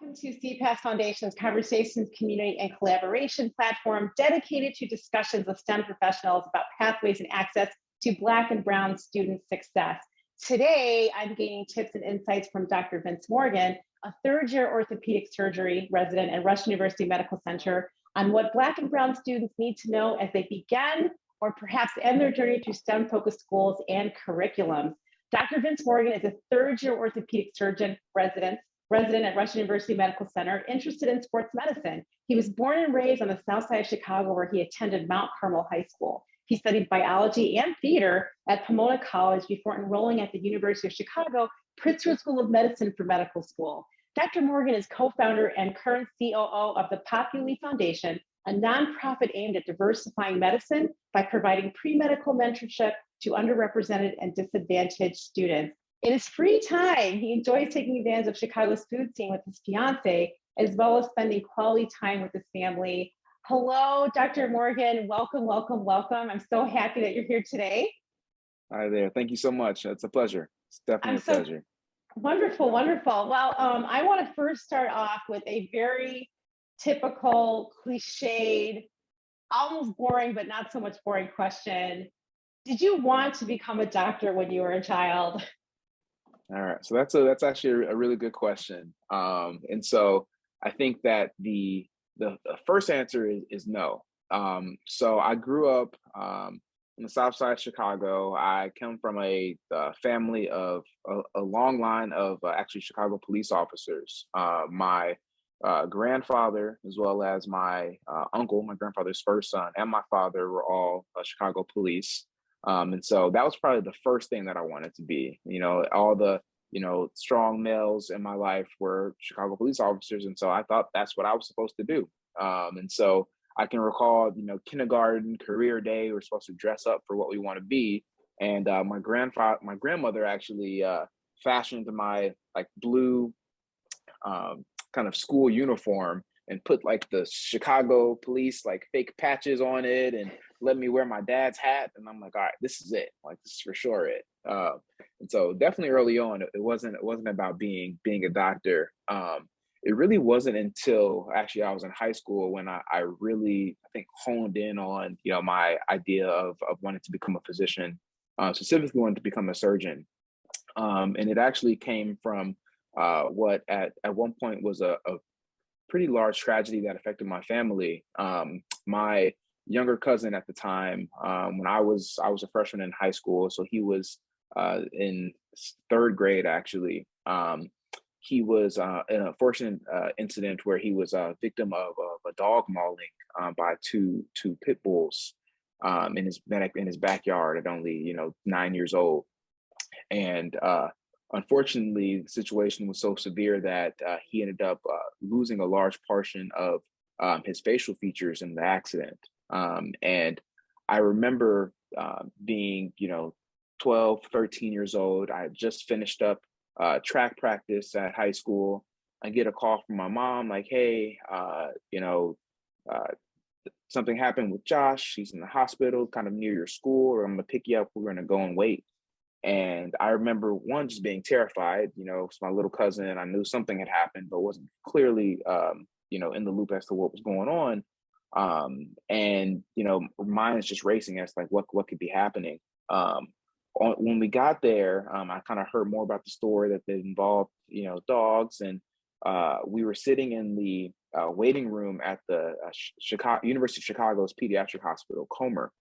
Welcome to CPAS Foundation's Conversations, Community, and Collaboration platform dedicated to discussions of STEM professionals about pathways and access to Black and Brown student success. Today, I'm gaining tips and insights from Dr. Vince Morgan, a third-year orthopedic surgery resident at Rush University Medical Center, on what Black and Brown students need to know as they begin or perhaps end their journey through STEM-focused schools and curriculums. Dr. Vince Morgan is a third-year orthopedic surgeon resident at Rush University Medical Center, interested in sports medicine. He was born and raised on the Southside of Chicago, where he attended Mount Carmel High School. He studied biology and theater at Pomona College before enrolling at the University of Chicago Pritzker School of Medicine for medical school. Dr. Morgan is co-founder and current COO of the Populi Foundation, a nonprofit aimed at diversifying medicine by providing pre-medical mentorship to underrepresented and disadvantaged students. In his free time, he enjoys taking advantage of Chicago's food scene with his fiance, as well as spending quality time with his family. Hello, Dr. Morgan. Welcome, welcome, welcome. I'm so happy that you're here today. Hi there. Thank you so much. It's a pleasure. It's definitely a pleasure. Wonderful, wonderful. Well, I want to first start off with a very typical, cliched, almost boring, but not so much boring question. Did you want to become a doctor when you were a child? All right. So that's actually a really good question. And so I think that the first answer is no. So I grew up in the Southside of Chicago. I come from a family of a long line of actually Chicago police officers. My grandfather, as well as my uncle, my grandfather's first son, and my father were all Chicago police. And so that was probably the first thing that I wanted to be. You know, all the, strong males in my life were Chicago police officers. And so I thought that's what I was supposed to do. And so I can recall, kindergarten, career day, we're supposed to dress up for what we want to be. And my grandmother actually fashioned my blue kind of school uniform and put the Chicago police fake patches on it and let me wear my dad's hat. And I'm like, all right, this is it. This is for sure it. And so definitely early on, it wasn't about being a doctor. It really wasn't until actually I was in high school when I really, I think, honed in on, my idea of wanting to become a physician, specifically wanted to become a surgeon. And it actually came from what at one point was a pretty large tragedy that affected my family. My younger cousin at the time, when I was a freshman in high school, so he was in third grade actually. He was in a fortunate incident where he was a victim of a dog mauling by two pit bulls in his backyard at only 9 years old. And unfortunately, the situation was so severe that he ended up losing a large portion of his facial features in the accident. And I remember being, 12, 13 years old. I had just finished up track practice at high school. I get a call from my mom like, hey, something happened with Josh. He's in the hospital kind of near your school, or I'm going to pick you up. We're going to go and wait. And I remember just being terrified, it's my little cousin. I knew something had happened, but wasn't clearly, in the loop as to what was going on. And, mine is just racing as what could be happening. When we got there, I kind of heard more about the story that involved, dogs. And we were sitting in the waiting room at the University of Chicago's pediatric hospital, Comer.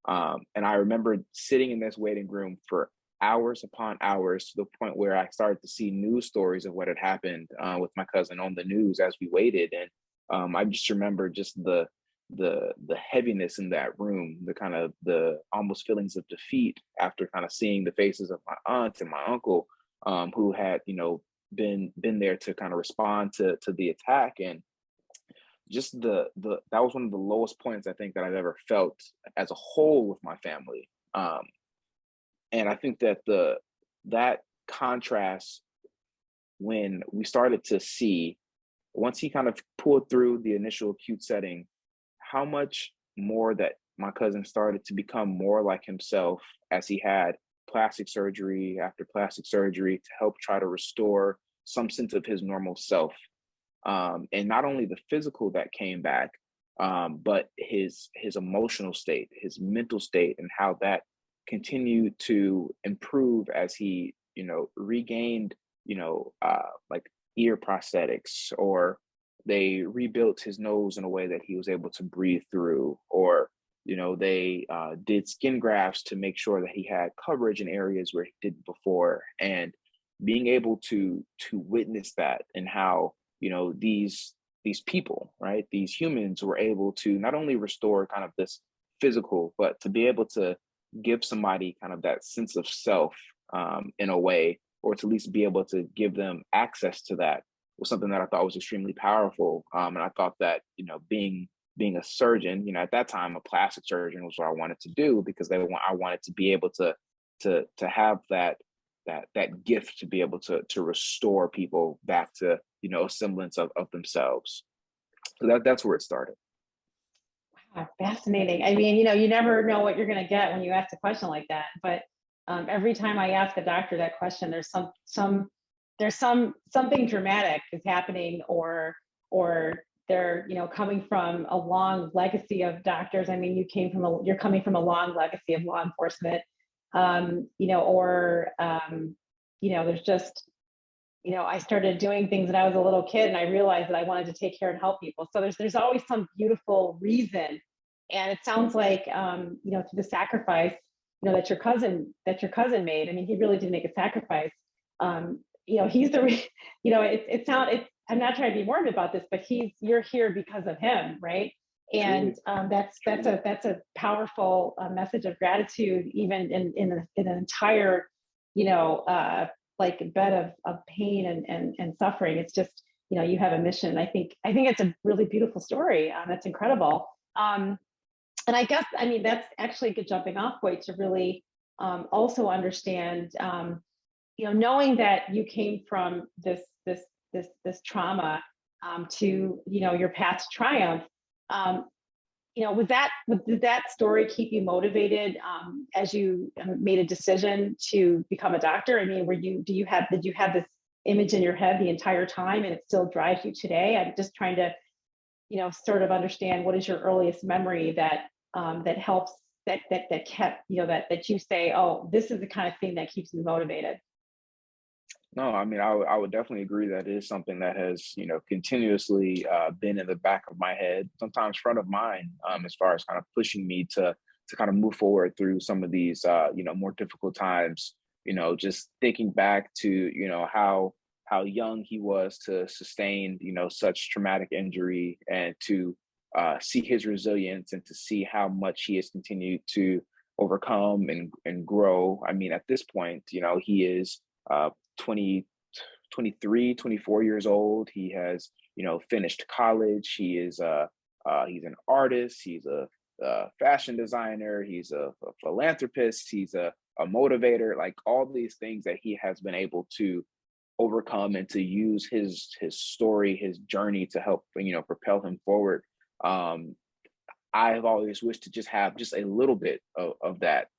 And I remember sitting in this waiting room for hours upon hours, to the point where I started to see news stories of what had happened with my cousin on the news as we waited. And I just remember just the heaviness in that room, the almost feelings of defeat after kind of seeing the faces of my aunt and my uncle, who had been there to kind of respond to the attack. And just that was one of the lowest points I think that I've ever felt as a whole with my family. And I think that that contrast, when we started to see, once he kind of pulled through the initial acute setting, how much more that my cousin started to become more like himself as he had plastic surgery after plastic surgery to help try to restore some sense of his normal self. and not only the physical that came back, but his emotional state, his mental state, and how that continued to improve as he, regained, like ear prosthetics, or they rebuilt his nose in a way that he was able to breathe through, or they did skin grafts to make sure that he had coverage in areas where he didn't before. And being able to witness that, and how these people, right, these humans, were able to not only restore kind of this physical, but to be able to give somebody kind of that sense of self, in a way, or to at least be able to give them access to that, was something that I thought was extremely powerful. And I thought that, being a surgeon, at that time, a plastic surgeon was what I wanted to do, because I wanted to be able to have that gift to be able to restore people back to, a semblance of themselves. So that's where it started. Wow, fascinating. I mean, you never know what you're going to get when you ask a question like that. But every time I ask a doctor that question, there's something dramatic is happening, or they're coming from a long legacy of doctors. I mean, you're coming from a long legacy of law enforcement, there's just I started doing things when I was a little kid, and I realized that I wanted to take care and help people. So there's always some beautiful reason. And it sounds like, through the sacrifice, that your cousin made. I mean, he really did make a sacrifice. He's I'm not trying to be morbid about this, but you're here because of him, right? And that's a powerful message of gratitude, even in an entire, like bed of pain and suffering. It's just, you have a mission. I think it's a really beautiful story. That's incredible. And I guess, I mean, that's actually a good jumping off point to really also understand, knowing that you came from this trauma to, your path to triumph. Did that story keep you motivated as you made a decision to become a doctor? I mean, did you have this image in your head the entire time, and it still drives you today? I'm just trying to, sort of understand, what is your earliest memory that helps, that kept, that you say, oh, this is the kind of thing that keeps me motivated. No, I mean, I would definitely agree that it is something that has, continuously been in the back of my head, sometimes front of mind, as far as kind of pushing me to kind of move forward through some of these, more difficult times. Just thinking back to, how young he was to sustain, such traumatic injury, and to see his resilience, and to see how much he has continued to overcome and grow. I mean, at this point, he is 20, 23, 24 years old. He has, finished college. He is he's an artist. He's a fashion designer. He's a philanthropist. He's a motivator. Like, all these things that he has been able to overcome, and to use his story, his journey, to help, propel him forward. I've always wished to just have just a little bit of that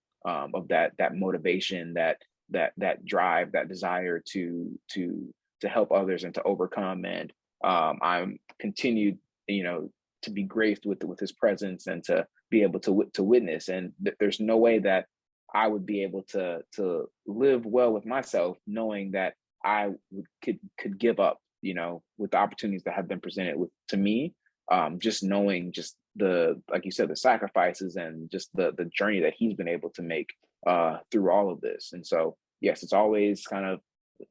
motivation, that drive, that desire to help others and to overcome. And I'm continued, to be graced with his presence, and to be able to witness. And there's no way that I would be able to live well with myself, knowing that I could give up, with the opportunities that have been presented to me. Just knowing, just like you said, the sacrifices, and just the journey that he's been able to make through all of this. And so, yes, it's always kind of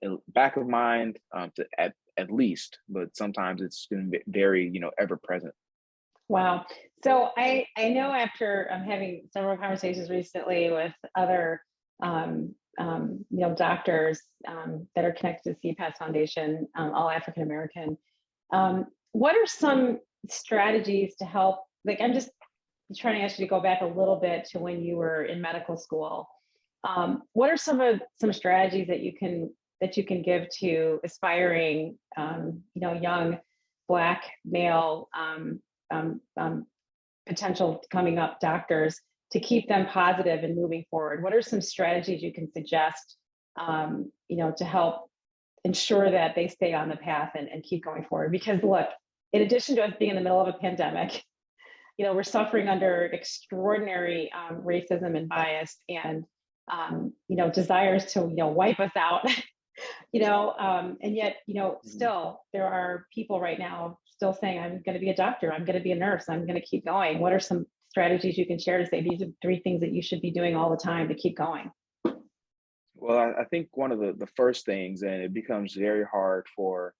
in back of mind, at least, but sometimes it's been very, ever present. Wow. So I know, after having several conversations recently with other doctors that are connected to CPAS Foundation, all African American. What are some strategies to help? Like, I'm just trying to ask you to go back a little bit to when you were in medical school. What are some strategies that you can give to aspiring, young Black male potential coming up doctors, to keep them positive and moving forward? What are some strategies you can suggest, to help ensure that they stay on the path and keep going forward. Because look, in addition to us being in the middle of a pandemic, we're suffering under extraordinary racism and bias and, desires to, wipe us out, and yet, still there are people right now still saying, I'm going to be a doctor, I'm going to be a nurse, I'm going to keep going. What are some strategies you can share to say these are 3 things that you should be doing all the time to keep going? Well, I think one of the first things, and it becomes very hard for,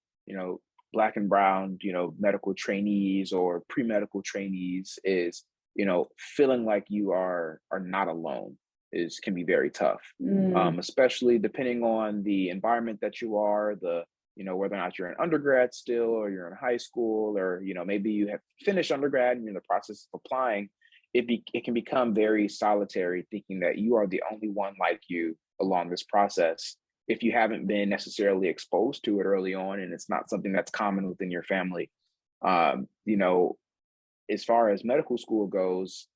Black and brown, medical trainees or pre-medical trainees is, feeling like you are not alone can be very tough, especially depending on the environment that you are, whether or not you're in undergrad still, or you're in high school, or, maybe you have finished undergrad and you're in the process of applying. It can become very solitary, thinking that you are the only one like you along this process, if you haven't been necessarily exposed to it early on, and it's not something that's common within your family. As far as medical school goes,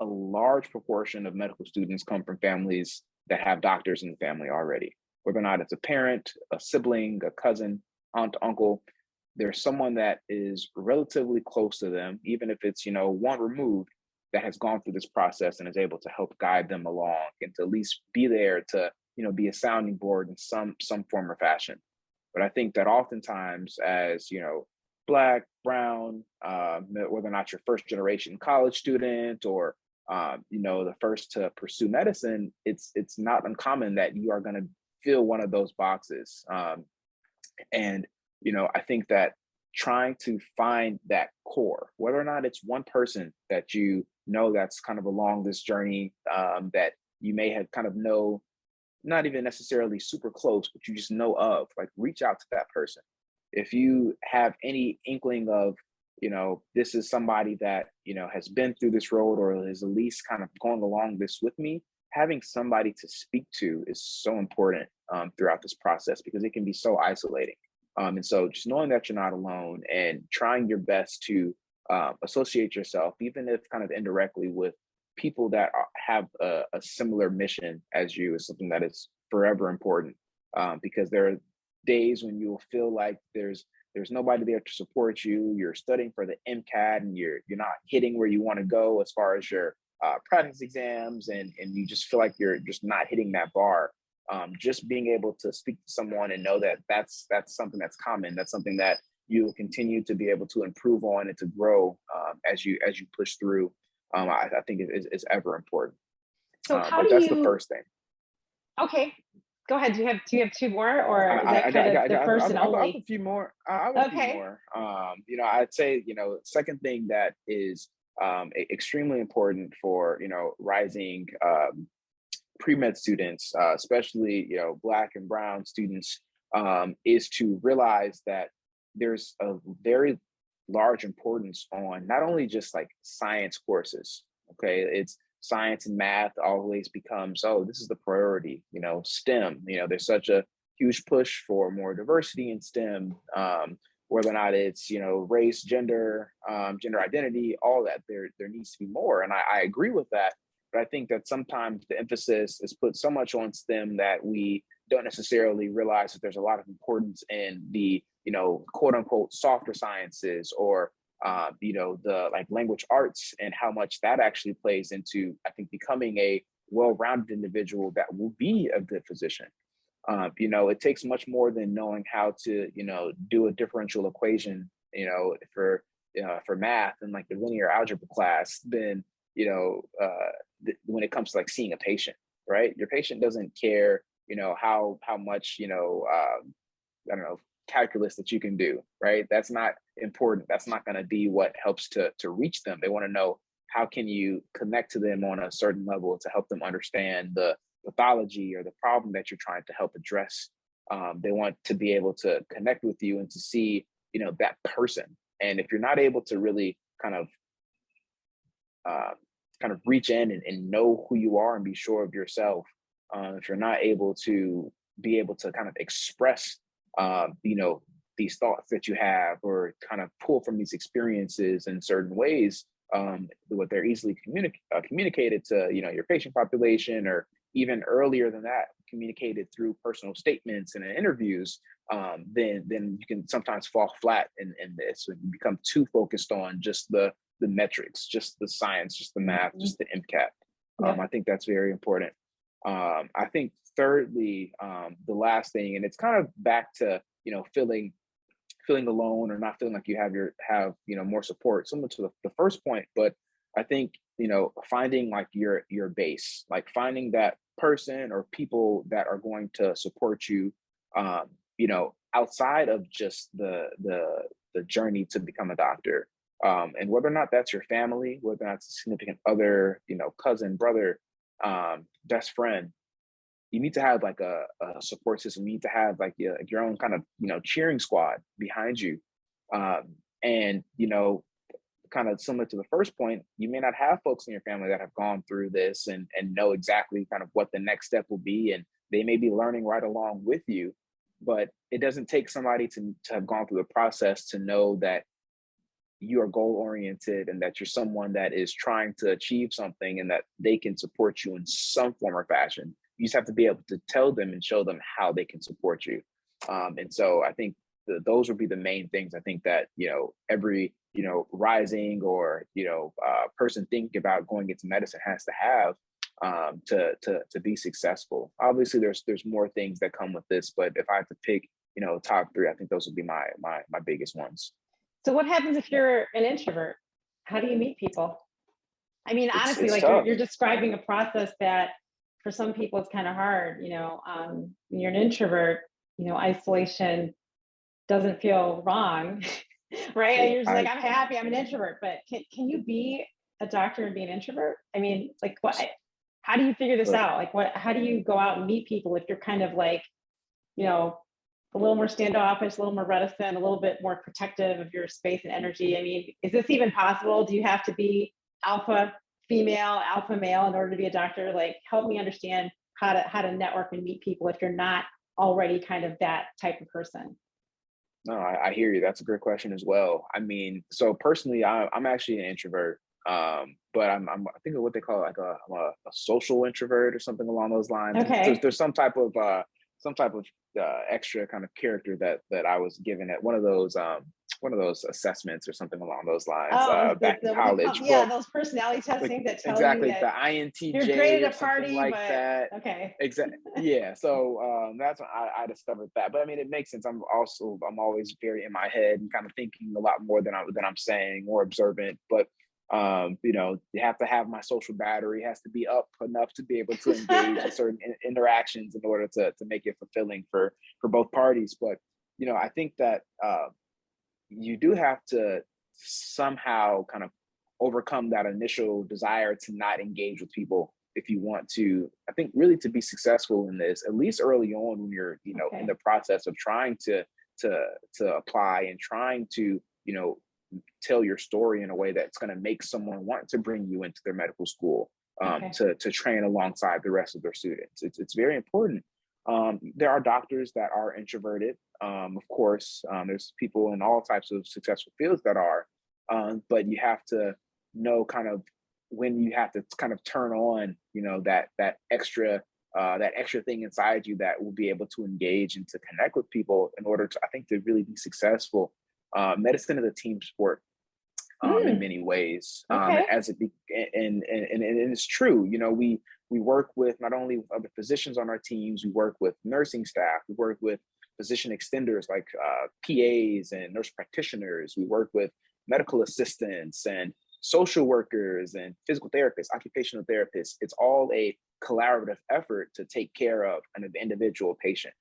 a large proportion of medical students come from families that have doctors in the family already, whether or not it's a parent, a sibling, a cousin, aunt, uncle. There's someone that is relatively close to them, even if it's, one removed, that has gone through this process and is able to help guide them along and to at least be there to, be a sounding board in some form or fashion. But I think that oftentimes as, Black, brown, whether or not you're first generation college student or, the first to pursue medicine, it's not uncommon that you are going to fill one of those boxes. And, I think that trying to find that core, whether or not it's one person that that's kind of along this journey, that you may have kind of know, not even necessarily super close, but you just know of, like, reach out to that person. If you have any inkling of, this is somebody that, has been through this road or is at least kind of going along this with me, having somebody to speak to is so important throughout this process, because it can be so isolating. And so just knowing that you're not alone and trying your best to associate yourself, even if kind of indirectly, with people that have a similar mission as you, is something that is forever important, because there are days when you'll feel like there's nobody there to support you. You're studying for the MCAT and you're not hitting where you want to go as far as your practice exams, and you just feel like you're just not hitting that bar. Just being able to speak to someone and know that that's something that's common, that's something that you will continue to be able to improve on and to grow as you push through. I think is ever important. So how but do that's you? the first thing. Okay, go ahead. Do you have 2 more, or is that kind of the first and only? I have a few more. I have a few more. I'd say, second thing that is extremely important for, rising pre-med students, especially, Black and brown students, is to realize that there's a very large importance on not only just like science courses. Okay, it's science and math always becomes, oh, this is the priority. STEM, there's such a huge push for more diversity in STEM, whether or not it's, race, gender, gender identity, all that. There needs to be more, and I agree with that. But I think that sometimes the emphasis is put so much on STEM that we don't necessarily realize that there's a lot of importance in the, quote unquote, softer sciences, or, the like language arts, and how much that actually plays into, I think, becoming a well-rounded individual that will be a good physician. It takes much more than knowing how to, do a differential equation, for math and like the linear algebra class, than, when it comes to like seeing a patient, right? Your patient doesn't care, how much, I don't know, calculus that you can do, right? That's not important. That's not going to be what helps to reach them. They want to know, how can you connect to them on a certain level to help them understand the pathology or the problem that you're trying to help address. They want to be able to connect with you and to see, that person. And if you're not able to really kind of reach in and know who you are and be sure of yourself, if you're not able to be able to kind of express, these thoughts that you have, or kind of pull from these experiences in certain ways, what they're easily communicated to, your patient population, or even earlier than that, communicated through personal statements and in interviews, then you can sometimes fall flat in this. When you become too focused on just the metrics, just the science, just the math, just the MCAT. I think that's very important. I think thirdly, the last thing, and it's kind of back to, feeling alone or not feeling like you have more support, similar to the first point. But I think, finding like your base, like finding that person or people that are going to support you, outside of just the journey to become a doctor. And whether or not that's your family, whether or not it's a significant other, cousin, brother, best friend, you need to have like a support system. You need to have like your own kind of, cheering squad behind you. And, kind of similar to the first point, you may not have folks in your family that have gone through this and know exactly kind of what the next step will be. And they may be learning right along with you, but it doesn't take somebody to have gone through the process to know that you are goal oriented and that you're someone that is trying to achieve something and that they can support you in some form or fashion. You just have to be able to tell them and show them how they can support you. And so I think those would be the main things. I think that, every, rising or, person thinking about going into medicine has to have to be successful. Obviously there's more things that come with this, but if I have to pick, top three, I think those would be my biggest ones. So what happens if you're an introvert? How do you meet people? I mean, honestly, it's like tough. you're describing a process that for some people it's kind of hard, when you're an introvert, isolation doesn't feel wrong, right? And you're just like, I'm happy, I'm an introvert, but can you be a doctor and be an introvert? I mean, like how do you figure this out? Like how do you go out and meet people if you're kind of like, a little more standoffish, a little more reticent, a little bit more protective of your space and energy? I mean, is this even possible? Do you have to be alpha female, alpha male in order to be a doctor? Like, help me understand how to network and meet people if you're not already kind of that type of person. No, I hear you. That's a great question as well. I mean, so personally, I'm actually an introvert, but I think of what they call like a social introvert or something along those lines. Okay. There's some type of extra kind of character that I was given at one of those assessments or something along those lines back in college. Those personality testing that tell exactly, you that the INTJ you're great or at a party, like but that. Okay. Exactly. Yeah. So that's when I discovered that. But I mean, it makes sense. I'm always very in my head and kind of thinking a lot more than I'm saying, more observant. But you have to have my social battery has to be up enough to be able to engage in certain interactions in order to make it fulfilling for both parties. But I think that you do have to somehow kind of overcome that initial desire to not engage with people if you want to, I think, really to be successful in this, at least early on when you're in the process of trying to apply and trying to tell your story in a way that's going to make someone want to bring you into their medical school to train alongside the rest of their students. It's very important. There are doctors that are introverted. Of course, there's people in all types of successful fields that are, but you have to know kind of when you have to kind of turn on, that extra thing inside you that will be able to engage and to connect with people in order to, I think, to really be successful. Medicine is a team sport in many ways, as and it's true. We work with not only other physicians on our teams, we work with nursing staff, we work with physician extenders like PAs and nurse practitioners, we work with medical assistants and social workers and physical therapists, occupational therapists. It's all a collaborative effort to take care of an individual patient.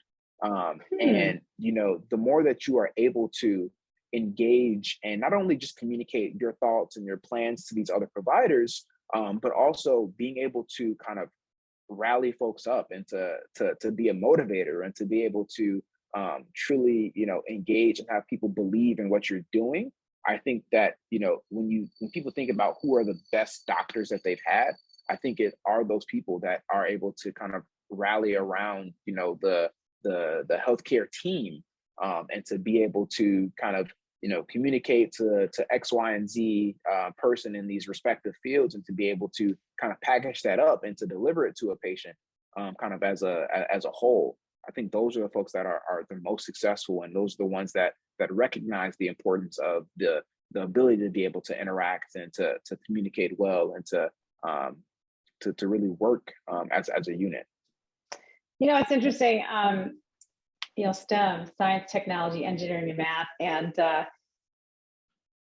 And, the more that you are able to engage and not only just communicate your thoughts and your plans to these other providers, but also being able to kind of rally folks up and to be a motivator and to be able to truly, engage and have people believe in what you're doing. I think that, when people think about who are the best doctors that they've had, I think it are those people that are able to kind of rally around, the healthcare team, and to be able to kind of, communicate to X, Y, and Z person in these respective fields, and to be able to kind of package that up and to deliver it to a patient. kind of as a whole. I think those are the folks that are the most successful, and those are the ones that recognize the importance of the ability to be able to interact and to communicate well and to really work as a unit. It's interesting. STEM, science, technology, engineering, and math, and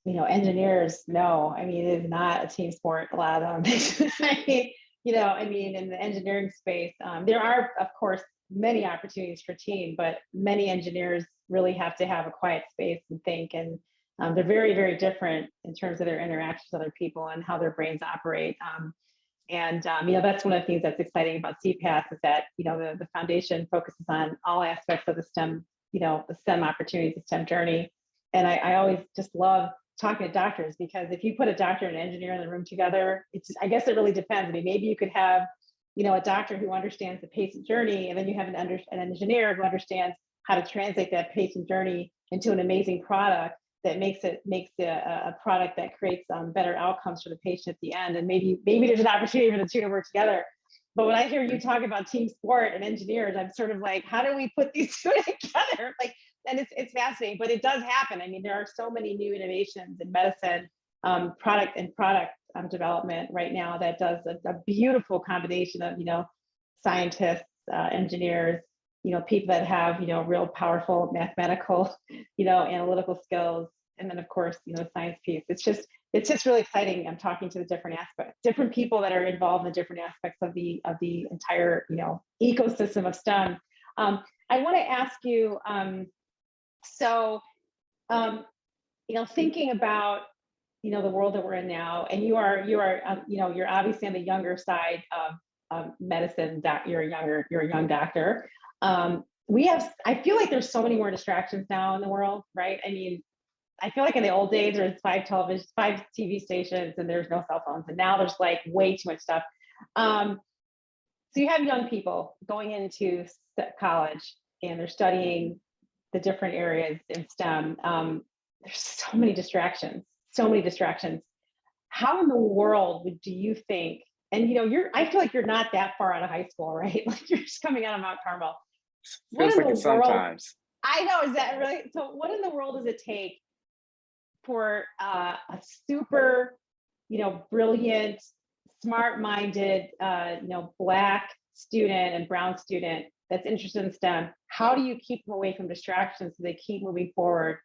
engineers. No, I mean, it is not a team sport. A lot of them. In the engineering space, there are, of course, many opportunities for team, but many engineers really have to have a quiet space and think, and they're very, very different in terms of their interactions with other people and how their brains operate. That's one of the things that's exciting about CPAS is that, the foundation focuses on all aspects of the STEM, the STEM opportunities, the STEM journey. And I always just love talking to doctors, because if you put a doctor and an engineer in the room together, I guess it really depends. I mean, maybe you could have, a doctor who understands the patient journey, and then you have an engineer who understands how to translate that patient journey into an amazing product that makes a product that creates better outcomes for the patient at the end. And maybe there's an opportunity for the two to work together. But when I hear you talk about team sport and engineers, I'm sort of like, how do we put these two together? And it's fascinating, but it does happen. I mean, there are so many new innovations in medicine, product development right now that does a beautiful combination of, scientists, engineers, people that have, real powerful mathematical, analytical skills. And then of course, the science piece. It's just really exciting. I'm talking to the different people that are involved in the different aspects of the entire, ecosystem of STEM. I want to ask you, thinking about, the world that we're in now, and you're obviously on the younger side of medicine, you're a young doctor. I feel like there's so many more distractions now in the world, right? I mean, I feel like in the old days, there's 5 TV stations, and there's no cell phones. And now there's like way too much stuff. So you have young people going into college, and they're studying the different areas in STEM. There's so many distractions. How in the world do you think, and I feel like you're not that far out of high school, right? Like you're just coming out of Mount Carmel. Feels like it sometimes. I know, is that really? So what in the world does it take for a super, brilliant, smart-minded, Black student and brown student that's interested in STEM? How do you keep them away from distractions so they keep moving forward,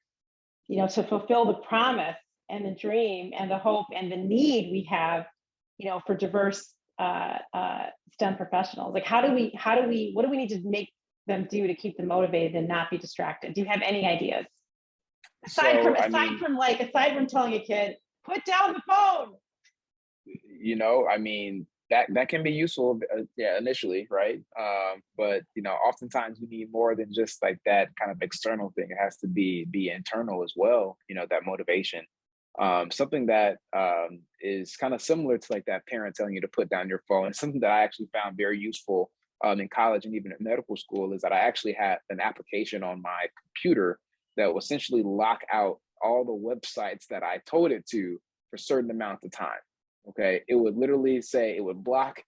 to fulfill the promise and the dream and the hope and the need we have, for diverse STEM professionals? Like, what do we need to make them do to keep them motivated and not be distracted? Do you have any ideas? Aside from telling a kid, put down the phone. That can be useful, initially, right? But oftentimes we need more than just like that kind of external thing. It has to be internal as well. That motivation. Something that is kind of similar to like that parent telling you to put down your phone. Something that I actually found very useful in college and even at medical school is that I actually had an application on my computer that will essentially lock out all the websites that I told it to for certain amounts of time. Okay, it would literally say it would block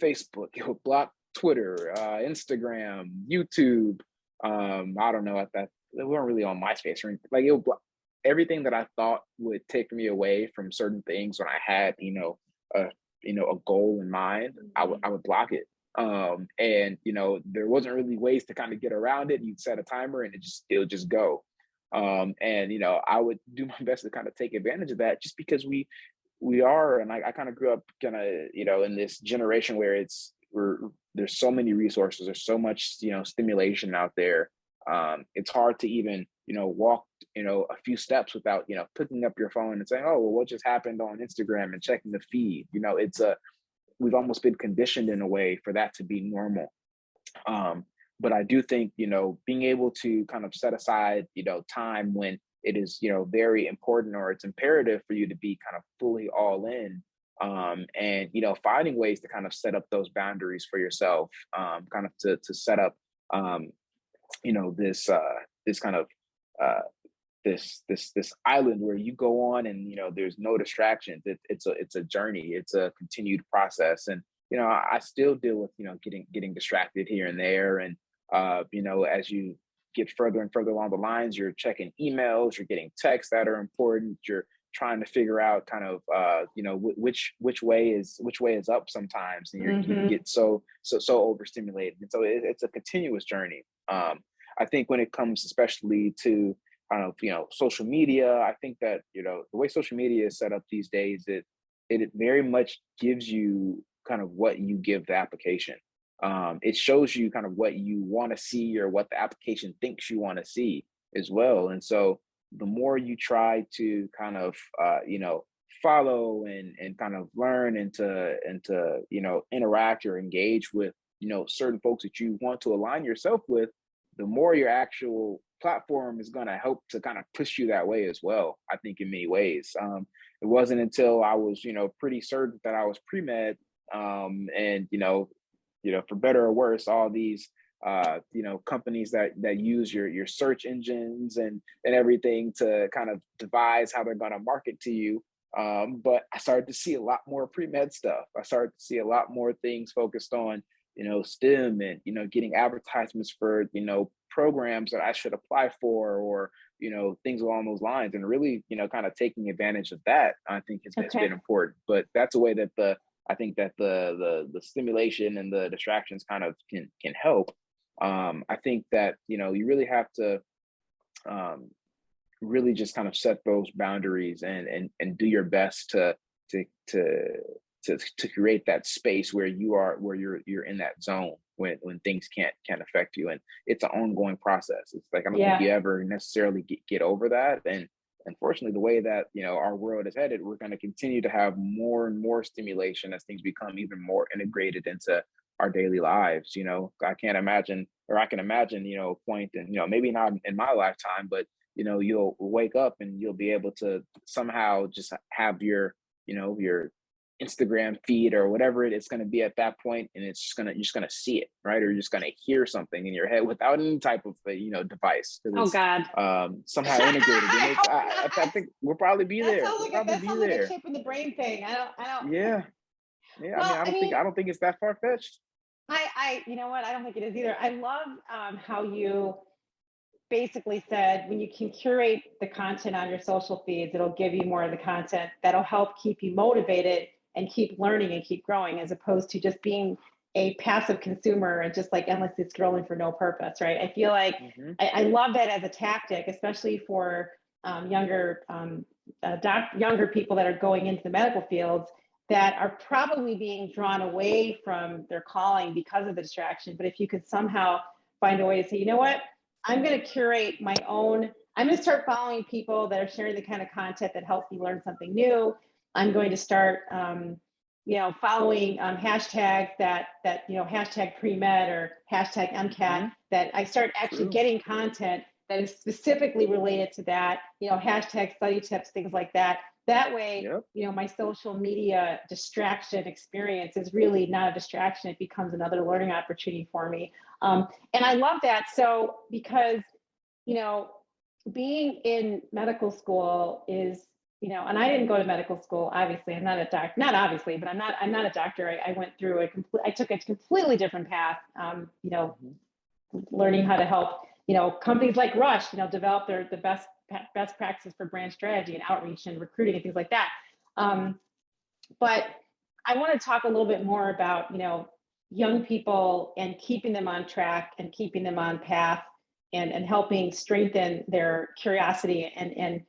Facebook, it would block Twitter, Instagram, YouTube. I don't know if that we weren't really on MySpace or anything. Like it would block everything that I thought would take me away from certain things when I had a goal in mind. I would block it. And there wasn't really ways to kind of get around it. You'd set a timer and it would just go. And I would do my best to kind of take advantage of that, just because we are, and I kind of grew up kind of, in this generation where there's so many resources, there's so much, stimulation out there. It's hard to even, walk, a few steps without, picking up your phone and saying, oh, well, what just happened on Instagram, and checking the feed. We've almost been conditioned in a way for that to be normal. But I do think, being able to kind of set aside, time when it is, very important, or it's imperative for you to be kind of fully all in, and, finding ways to kind of set up those boundaries for yourself, kind of to set up, this kind of, this island where you go on and, there's no distractions. It's a journey. It's a continued process. And I still deal with, getting distracted here and there. And, as you get further and further along the lines, you're checking emails, you're getting texts that are important, you're trying to figure out kind of, which way is up sometimes. And you Hmm. get so overstimulated. And so it's a continuous journey. I think when it comes especially to kind of, social media, I think that, the way social media is set up these days, it very much gives you kind of what you give the application. It shows you kind of what you want to see or what the application thinks you want to see as well. And so the more you try to kind of, follow and kind of learn and to interact or engage with, certain folks that you want to align yourself with, the more your actual platform is going to help to kind of push you that way as well. I think in many ways. It wasn't until I was, pretty certain that I was pre-med, and for better or worse, all these companies that use your search engines and everything to kind of devise how they're going to market to you. But I started to see a lot more pre-med stuff. I started to see a lot more things focused on, STEM and, getting advertisements for, programs that I should apply for, or, things along those lines, and really, kind of taking advantage of that, I think has Okay. been important. But that's a way that I think that the stimulation and the distractions kind of can help. I think that, you really have to, really just kind of set those boundaries and do your best to to to create that space where you're in that zone when things can't affect you. And it's an ongoing process. It's like I don't think Yeah. you ever necessarily get over that. And unfortunately, the way that our world is headed, we're going to continue to have more and more stimulation as things become even more integrated into our daily lives. I can't imagine, or I can imagine, a point, and maybe not in my lifetime, but you'll wake up and you'll be able to somehow just have your Instagram feed or whatever it's going to be at that point, and you're just gonna see it, right? Or you're just gonna hear something in your head without any type of device, because Oh it's God. somehow integrated. And I it's hope I not. think we'll probably be That there. sounds We'll like a probably that be sounds like a there. chip in the brain thing. I don't. Yeah, yeah. I mean, Well, I I don't think mean, I don't think it's that far fetched. you know what? I don't think it is either. I love how you basically said when you can curate the content on your social feeds, it'll give you more of the content that'll help keep you motivated and keep learning and keep growing, as opposed to just being a passive consumer and just like endlessly scrolling for no purpose, right? I feel like Hmm. I love that as a tactic, especially for younger people that are going into the medical fields that are probably being drawn away from their calling because of the distraction. But if you could somehow find a way to say, you know what, I'm going to curate my own, I'm going to start following people that are sharing the kind of content that helps me learn something new. I'm going to start, following hashtags hashtag pre-med or hashtag MCAT, Hmm. that I start actually True. getting content that is specifically related to that, hashtag study tips, things like that. That way, Yep. my social media distraction experience is really not a distraction. It becomes another learning opportunity for me. And I love that. So, because, you know, being in medical school is, and I didn't go to medical school. Obviously, I'm not a doctor, not obviously, but I'm not a doctor. I went through I took a completely different path, Hmm. learning how to help, companies like Rush, develop the best practices for brand strategy and outreach and recruiting and things like that. Um, but I want to talk a little bit more about, young people and keeping them on track and keeping them on path, and helping strengthen their curiosity and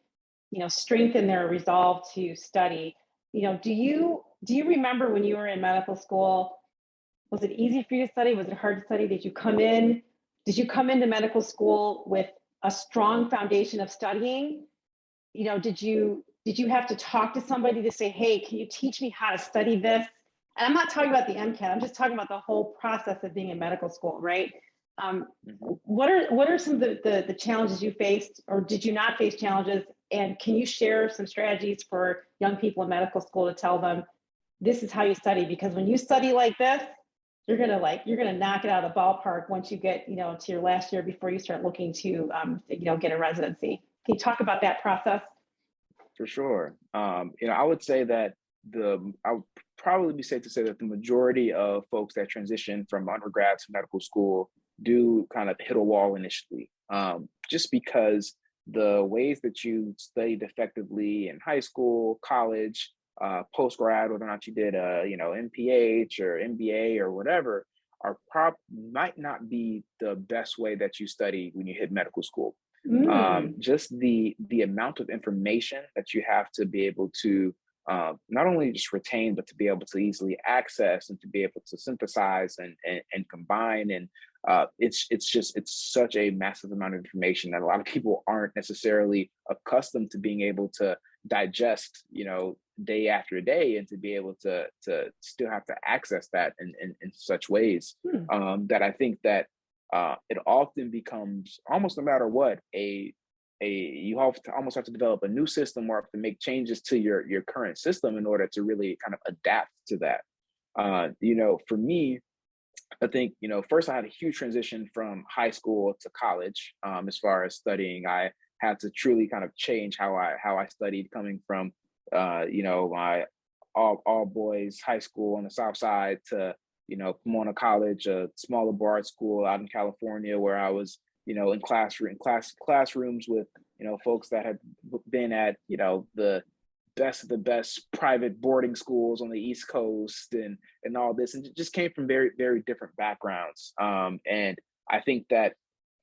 strengthen their resolve to study. Do you remember when you were in medical school, was it easy for you to study? Was it hard to study? Did you come into medical school with a strong foundation of studying? Did you have to talk to somebody to say, hey, can you teach me how to study this? And I'm not talking about the MCAT. I'm just talking about the whole process of being in medical school, right? Um, Hmm. what are some of the challenges you faced, or did you not face challenges? And can you share some strategies for young people in medical school to tell them this is how you study? Because when you study like this, you're gonna knock it out of the ballpark once you get to your last year before you start looking to get a residency. Can you talk about that process? For sure. I would say that the I would probably be safe to say that the majority of folks that transition from undergrad to medical school do kind of hit a wall initially, just because the ways that you studied effectively in high school, college, post grad, whether or not you did a MPH or MBA or whatever, might not be the best way that you study when you hit medical school. Mm. Just the amount of information that you have to be able to not only just retain, but to be able to easily access and to be able to synthesize and combine. And it's such a massive amount of information that a lot of people aren't necessarily accustomed to being able to digest, day after day, and to be able to still have to access that in such ways that I think that it often becomes, almost no matter what, you almost have to develop a new system or have to make changes to your current system in order to really kind of adapt to that. For me, I think, first I had a huge transition from high school to college. As far as studying, I had to truly kind of change how I studied, coming from my all boys high school on the South Side to Pomona College, a smaller bar school out in California, where I was in classrooms with folks that had been at the best of the best private boarding schools on the East Coast, and all this, and it just came from very, very different backgrounds. And I think that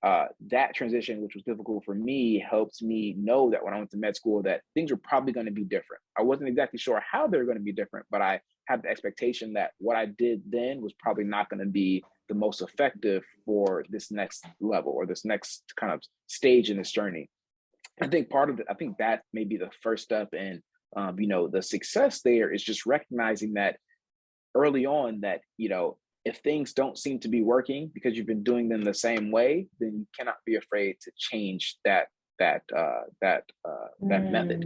that transition, which was difficult for me, helped me know that when I went to med school, that things were probably going to be different. I wasn't exactly sure how they were going to be different, but I had the expectation that what I did then was probably not going to be the most effective for this next level or this next kind of stage in this journey. I think I think that may be the first step, and the success there is just recognizing that early on that if things don't seem to be working because you've been doing them the same way, then you cannot be afraid to change that method,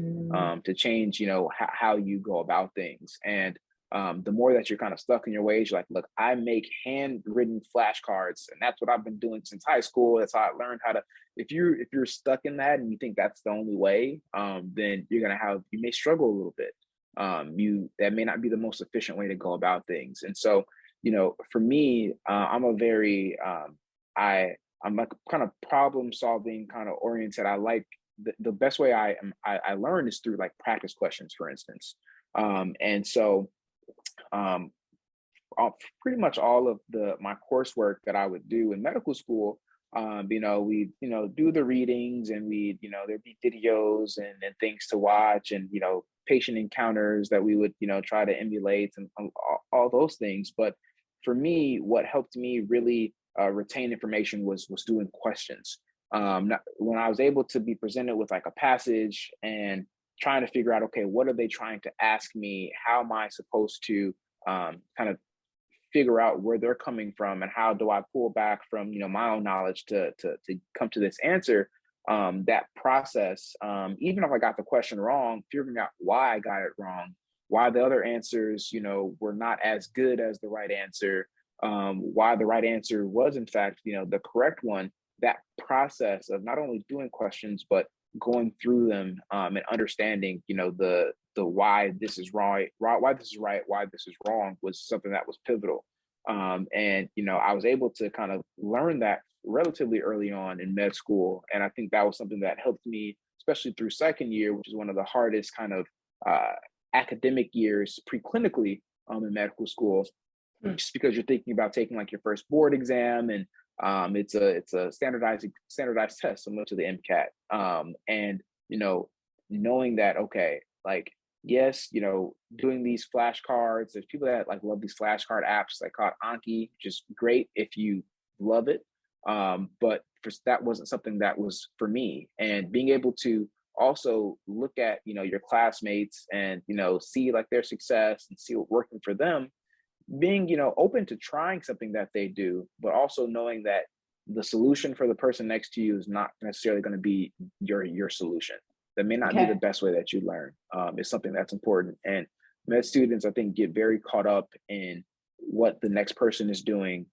to change how you go about things. And the more that you're kind of stuck in your ways, you're like, look, I make handwritten flashcards, and that's what I've been doing since high school. That's how I learned how to. If you're stuck in that and you think that's the only way, then you may struggle a little bit. That may not be the most efficient way to go about things. And so, for me, I'm like kind of problem solving kind of oriented. I like the best way I learn is through like practice questions, for instance. And so pretty much all of my coursework that I would do in medical school, we do the readings, and there'd be videos and things to watch, and patient encounters that we would try to emulate, and all those things. But for me, what helped me really retain information was doing questions. When I was able to be presented with like a passage and trying to figure out, okay, what are they trying to ask me? How am I supposed to kind of figure out where they're coming from, and how do I pull back from my own knowledge to come to this answer? That process, even if I got the question wrong, figuring out why I got it wrong, why the other answers were not as good as the right answer, why the right answer was in fact the correct one. That process of not only doing questions but going through them, and understanding the why this is right, why this is right, why this is wrong, was something that was pivotal. And I was able to kind of learn that relatively early on in med school, and I think that was something that helped me, especially through second year, which is one of the hardest kind of academic years preclinically in medical school, just because you're thinking about taking like your first board exam, and it's a standardized test similar to the MCAT. And knowing that, okay, like, yes, doing these flashcards, there's people that like love these flashcard apps like called Anki, which is great if you love it. But that wasn't something that was for me. And being able to also look at your classmates and see like their success and see what working for them, being open to trying something that they do, but also knowing that the solution for the person next to you is not necessarily going to be your solution. That may not be the best way that you learn. Is something that's important. And med students, I think, get very caught up in what the next person is doing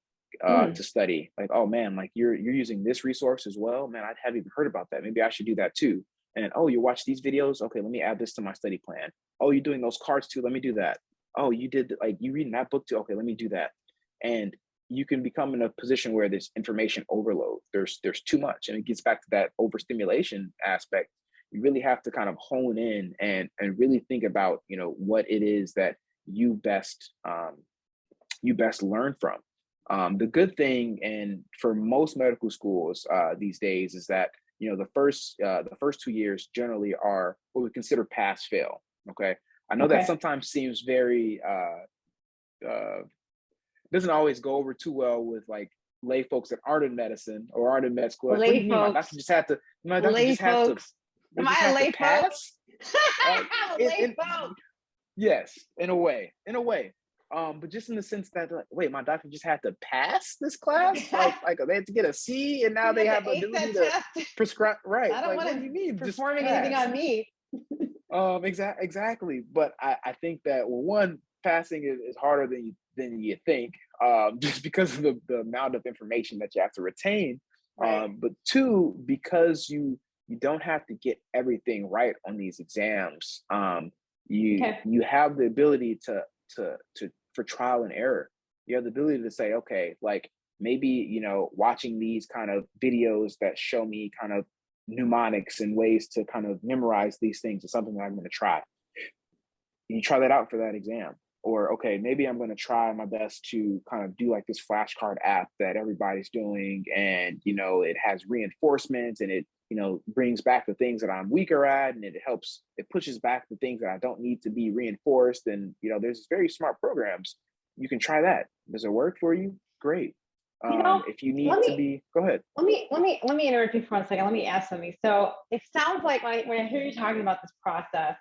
to study. Like, oh man, like you're using this resource as well, man, I haven't even heard about that, maybe I should do that too. And oh, you watch these videos, okay, let me add this to my study plan. Oh, you're doing those cards too, let me do that. oh, you did, like, you reading that book too? Okay, let me do that. And you can become in a position where there's information overload. There's too much. And it gets back to that overstimulation aspect. You really have to kind of hone in and really think about, what it is that you best learn from. The good thing, and for most medical schools these days, is that the first 2 years generally are what we consider pass fail. Okay, I know that Okay. sometimes seems very doesn't always go over too well with like lay folks that aren't in medicine or aren't in med school. Like, what do Lay you mean? folks. My doctor Lay just had to, folks. they Am just I a have to lay folk? pass. Uh, Lay it, folk. yes, in a way. But just in the sense that, like, wait, my doctor just had to pass this class, like they had to get a C, and now You they have have to the ace ability that to test. prescribe. Right? I don't Like, want what do it you mean, just performing anything pass? on me. Exactly. But I think that, well, one, passing is harder than you think, just because of the amount of information that you have to retain. Right. But two, because you don't have to get everything right on these exams. You Okay. you have the ability to for trial and error. You have the ability to say, okay, like, maybe, watching these kind of videos that show me kind of mnemonics and ways to kind of memorize these things is something that I'm going to try. You try that out for that exam. Or, okay, maybe I'm going to try my best to kind of do like this flashcard app that everybody's doing, and it has reinforcements, and it brings back the things that I'm weaker at, and it pushes back the things that I don't need to be reinforced. And there's very smart programs. You can try that. Does it work for you? Great. You know, If you let need to me be, go ahead. let me interrupt you for 1 second. Let me ask something. So it sounds like when I hear you talking about this process,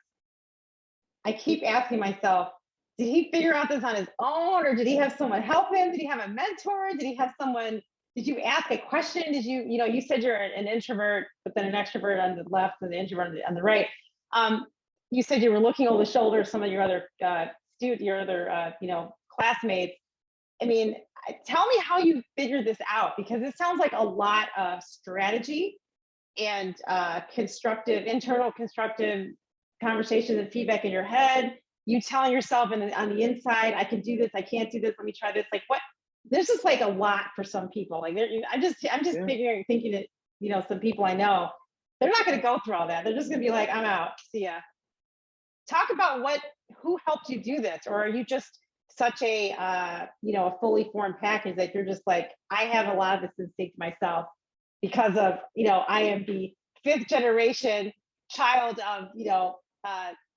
I keep asking myself, did he figure out this on his own, or did he have someone help him? Did he have a mentor? Did he have someone? Did you ask a question? Did you said you're an introvert, but then an extrovert on the left and the introvert on the right. You said you were looking over the shoulder of some of your other classmates. I mean, tell me how you figured this out, because it sounds like a lot of strategy and internal constructive conversations and feedback in your head. You telling yourself on the inside, I can do this, I can't do this, let me try this. Like, what? This is like a lot for some people. Like, I'm just Yeah. thinking that some people I know, they're not going to go through all that. They're just going to be like, I'm out. See ya. Talk about who helped you do this, or are you just such a fully formed package that you're just like, I have a lot of this instinct myself because of I am the fifth generation child of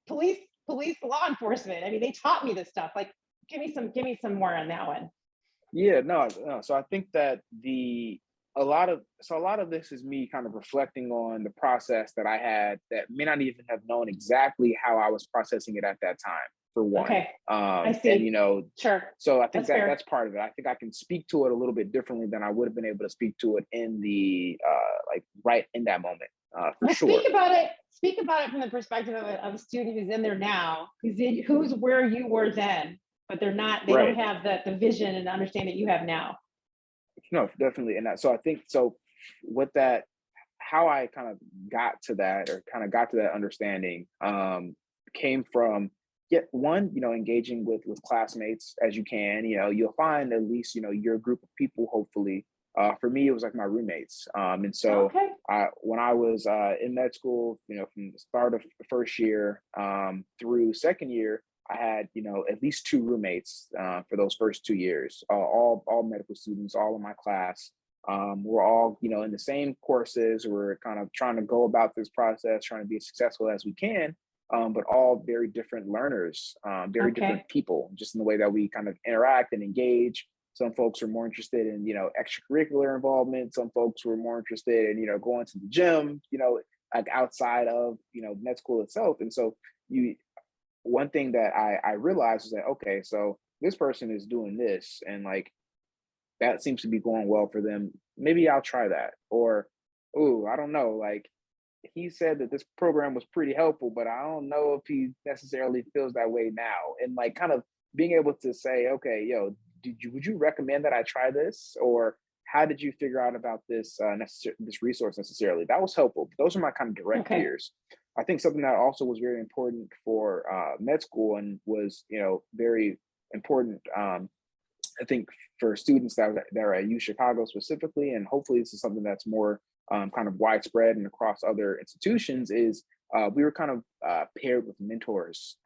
police law enforcement. I mean, they taught me this stuff. Like, give me some more on that one. Yeah, no, no. So I think that a lot of this is me kind of reflecting on the process that I had that may not even have known exactly how I was processing it at that time, for one. Okay, I see. And Sure. so I think That's that's part of it. I think I can speak to it a little bit differently than I would have been able to speak to it in the like right in that moment, for Well, sure. speak about it from the perspective of a student who's in there now, who's where you were then, but they don't Right. have the vision and understanding you have now. No, definitely. And so I think, so with that, how I kind of got to that, or kind of got to that understanding, came from, one, engaging with classmates as you can. You'll find at least your group of people, hopefully. For me, it was like my roommates. And so Okay. when I was in med school, from the start of the first year through second year, I had at least two roommates for those first 2 years. All medical students, all in my class. We're all in the same courses. We're kind of trying to go about this process, trying to be as successful as we can. But all very different learners, very different people, just in the way that we kind of interact and engage. Some folks are more interested in extracurricular involvement. Some folks were more interested in going to the gym, like outside of med school itself. And so one thing that I realized was that, okay, so this person is doing this, and like that seems to be going well for them. Maybe I'll try that. Or, oh, I don't know, like, he said that this program was pretty helpful, but I don't know if he necessarily feels that way now. And like, kind of being able to say, okay, would you recommend that I try this? Or how did you figure out about this this resource necessarily? That was helpful. Those are my kind of direct peers. I think something that also was very important for med school and was, very important, I think, for students that are at U Chicago specifically, and hopefully this is something that's more kind of widespread and across other institutions, is we were kind of paired with mentors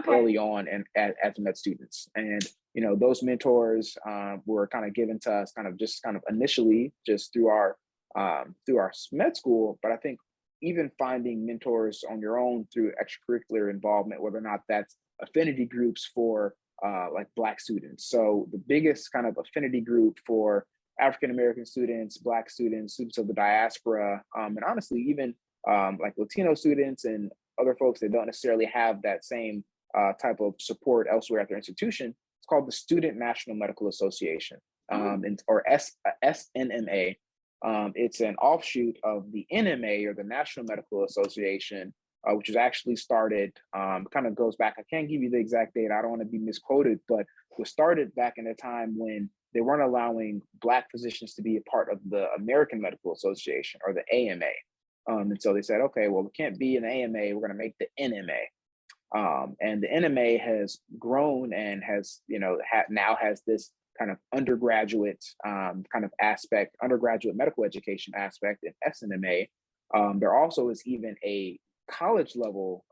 early on and as med students. And, those mentors were kind of given to us kind of initially just through our med school. But I think even finding mentors on your own through extracurricular involvement, whether or not that's affinity groups for like Black students. So the biggest kind of affinity group for African-American students, Black students, students of the diaspora, and honestly, even like Latino students and other folks that don't necessarily have that same type of support elsewhere at their institution. It's called the Student National Medical Association, or SNMA. It's an offshoot of the NMA, or the National Medical Association, which was actually started, kind of goes back, I can't give you the exact date, I don't want to be misquoted, but was started back in a time when they weren't allowing Black physicians to be a part of the American Medical Association, or the AMA. And so they said, okay, well, we can't be an AMA, we're going to make the NMA. And the NMA has grown and has, now has this kind of undergraduate kind of aspect, undergraduate medical education aspect in SNMA. There also is even a college level,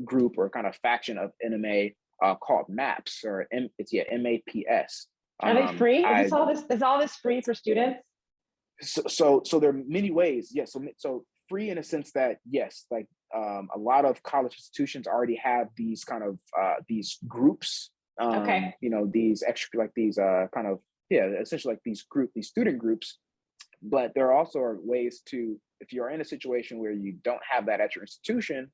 group or kind of faction of NMA called MAPS, or MAPS. Are they free? Is all this free for students? So there are many ways. Yes. So free in a sense that, yes, like a lot of college institutions already have these kind of these groups. Okay. These extra, like these kind of, essentially like these student groups. But there also are ways to, if you're in a situation where you don't have that at your institution,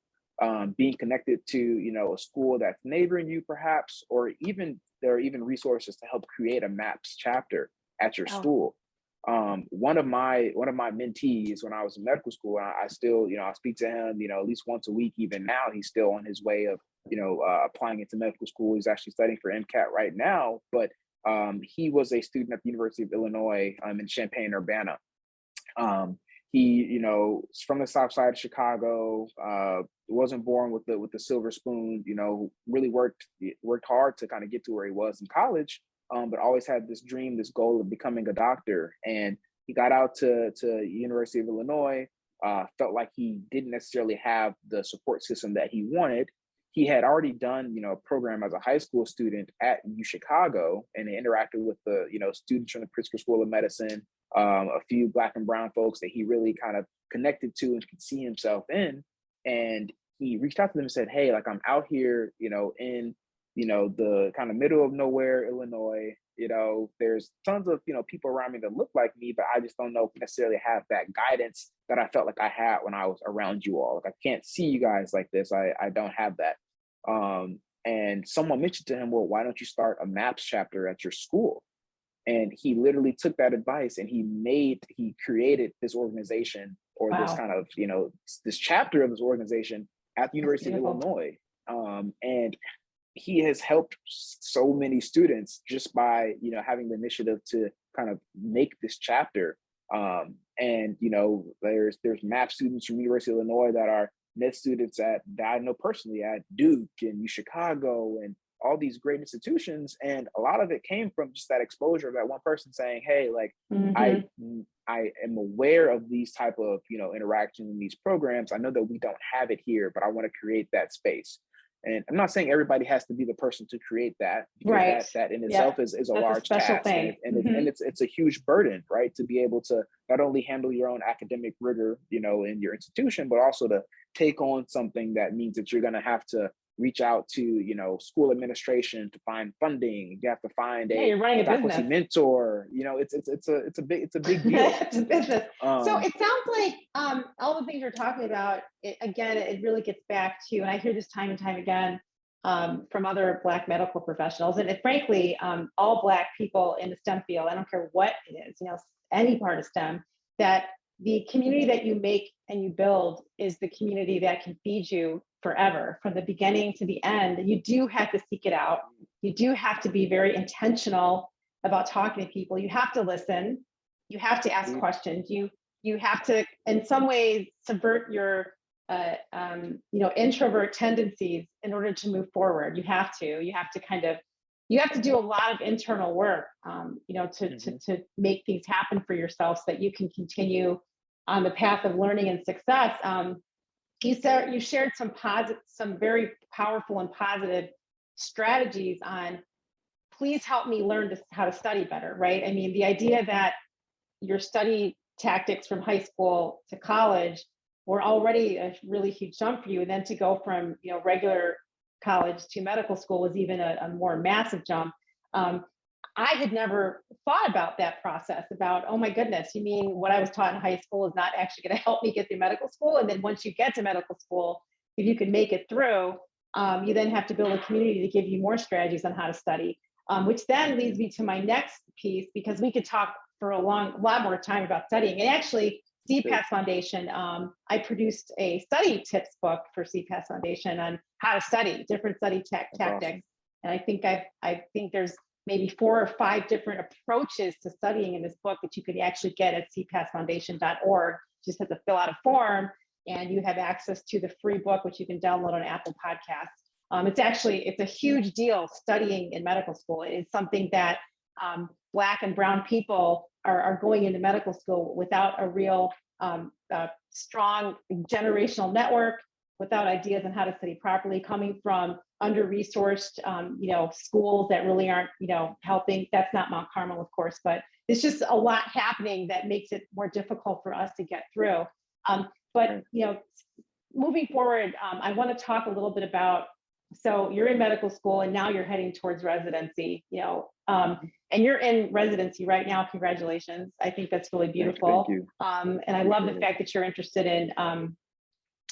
being connected to, a school that's neighboring you perhaps, or even there are even resources to help create a MAPS chapter at your school. One of my mentees when I was in medical school, I still, I speak to him, at least once a week. Even now, he's still on his way of, applying into medical school. He's actually studying for MCAT right now, but he was a student at the University of Illinois in Champaign-Urbana. He, is from the Southside of Chicago. Wasn't born with the silver spoon. Really worked hard to kind of get to where he was in college. But always had this dream, this goal of becoming a doctor. And he got out to University of Illinois, felt like he didn't necessarily have the support system that he wanted. He had already done, a program as a high school student at U Chicago, and interacted with the, students from the Pritzker School of Medicine, a few Black and brown folks that he really kind of connected to and could see himself in. And he reached out to them and said, hey, like, I'm out here, in the kind of middle of nowhere, Illinois, there's tons of, people around me that look like me, but I just don't know if necessarily have that guidance that I felt like I had when I was around you all. Like, I can't see you guys like this. I don't have that. And someone mentioned to him, well, why don't you start a MAPS chapter at your school? And he literally took that advice and he created this organization, or this kind of, this chapter of this organization at the University of Illinois. And he has helped so many students just by, having the initiative to kind of make this chapter. And, there's MAP students from University of Illinois that are med students that I know personally at Duke and U Chicago and all these great institutions. And a lot of it came from just that exposure of that one person saying, hey, like, I am aware of these type of, interactions in these programs. I know that we don't have it here, but I want to create that space. And I'm not saying everybody has to be the person to create that, because right. that in itself is a large task. Thing. And it's a huge burden, right? To be able to not only handle your own academic rigor, in your institution, but also to take on something that means that you're going to have to reach out to, school administration to find funding. You have to find you're running a faculty business mentor. It's a big deal. It's a business. So it sounds like all the things you're talking about, it really gets back to, and I hear this time and time again from other Black medical professionals, and frankly, all Black people in the STEM field, I don't care what it is, any part of STEM, that the community that you make and you build is the community that can feed you forever, from the beginning to the end. You do have to seek it out. You do have to be very intentional about talking to people. You have to listen. You have to ask questions. You you have to, in some ways, subvert your introvert tendencies in order to move forward. You have to do a lot of internal work, to make things happen for yourself so that you can continue on the path of learning and success. You shared some very powerful and positive strategies on, please help me learn how to study better, right? I mean, the idea that your study tactics from high school to college were already a really huge jump for you, and then to go from regular college to medical school was even a more massive jump. I had never thought about that process, about, oh my goodness, you mean what I was taught in high school is not actually going to help me get through medical school? And then once you get to medical school, if you can make it through, you then have to build a community to give you more strategies on how to study, which then leads me to my next piece, because we could talk for a lot more time about studying. And actually, CPAS Foundation, I produced a study tips book for CPAS Foundation on how to study, different study tactics. Awesome. And I think there's maybe 4 or 5 different approaches to studying in this book that you could actually get at cpasfoundation.org. Just have to fill out a form, and you have access to the free book, which you can download on Apple Podcasts. It's a huge deal studying in medical school. It's something that Black and brown people are going into medical school without a real strong generational network, without ideas on how to study properly, coming from under-resourced, schools that really aren't, helping. That's not Mount Carmel, of course, but it's just a lot happening that makes it more difficult for us to get through. But moving forward, I want to talk a little bit about, so you're in medical school and now you're heading towards residency, and you're in residency right now. Congratulations. I think that's really beautiful. Thank you. And I love the fact that you're interested in,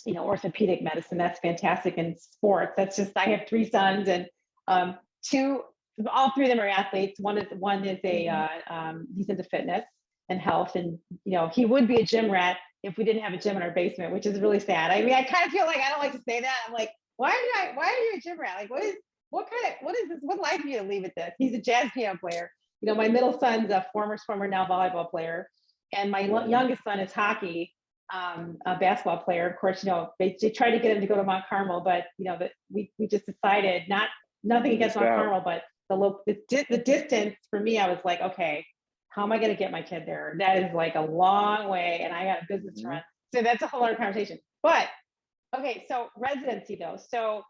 orthopedic medicine. That's fantastic. And sports. That's just, I have 3 sons, and all 3 of them are athletes. One is he's into fitness and health. And, he would be a gym rat if we didn't have a gym in our basement, which is really sad. I mean, I kind of feel like I don't like to say that. I'm like, why are you a gym rat? Like, what is this? What life are you to leave at this? He's a jazz piano player. My middle son's a former swimmer, now volleyball player. And my youngest son is hockey, a basketball player. Of course, they tried to get him to go to Mount Carmel, but we just decided nothing against Mount Carmel, but the distance for me, I was like, okay, how am I going to get my kid there? That is like a long way, and I got a business to run. So that's a whole other conversation. But okay, so residency though. So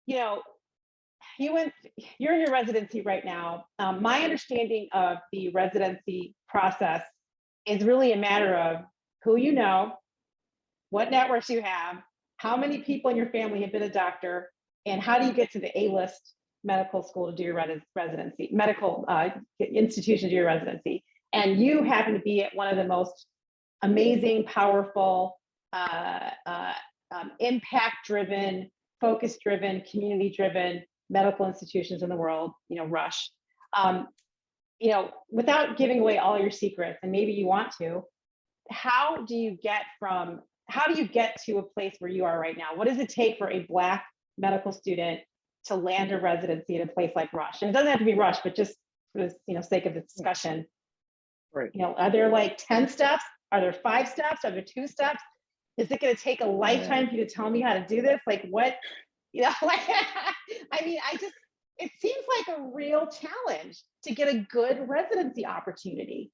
you're in your residency right now. My understanding of the residency process is really a matter of who you know, what networks you have, how many people in your family have been a doctor, and how do you get to the A-list medical school to do your residency, medical institution to do your residency. And you happen to be at one of the most amazing, powerful, impact-driven, focus-driven, community-driven medical institutions in the world, Rush. Without giving away all your secrets, and maybe you want to, how do you get to a place where you are right now? What does it take for a Black medical student to land a residency at a place like Rush? And it doesn't have to be Rush, but just for the sake of the discussion, right? Are there like 10 steps? Are there 5 steps? Are there 2 steps? Is it going to take a lifetime for you to tell me how to do this? Like what? I mean, it seems like a real challenge to get a good residency opportunity.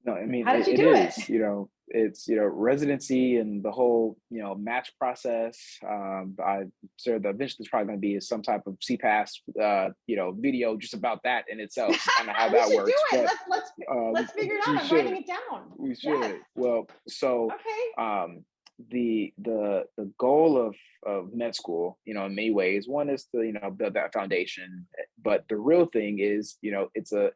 No, I mean, how did you do it? It's, residency and the whole, match process. I sure the eventually it's probably going to be some type of CPAS, video just about that in itself, kind of how that works. Do it. Let's figure it out. I'm writing it down. We should. Yes. Well, so, okay. The goal of med school, in many ways, one is to, build that foundation, but the real thing is, it's a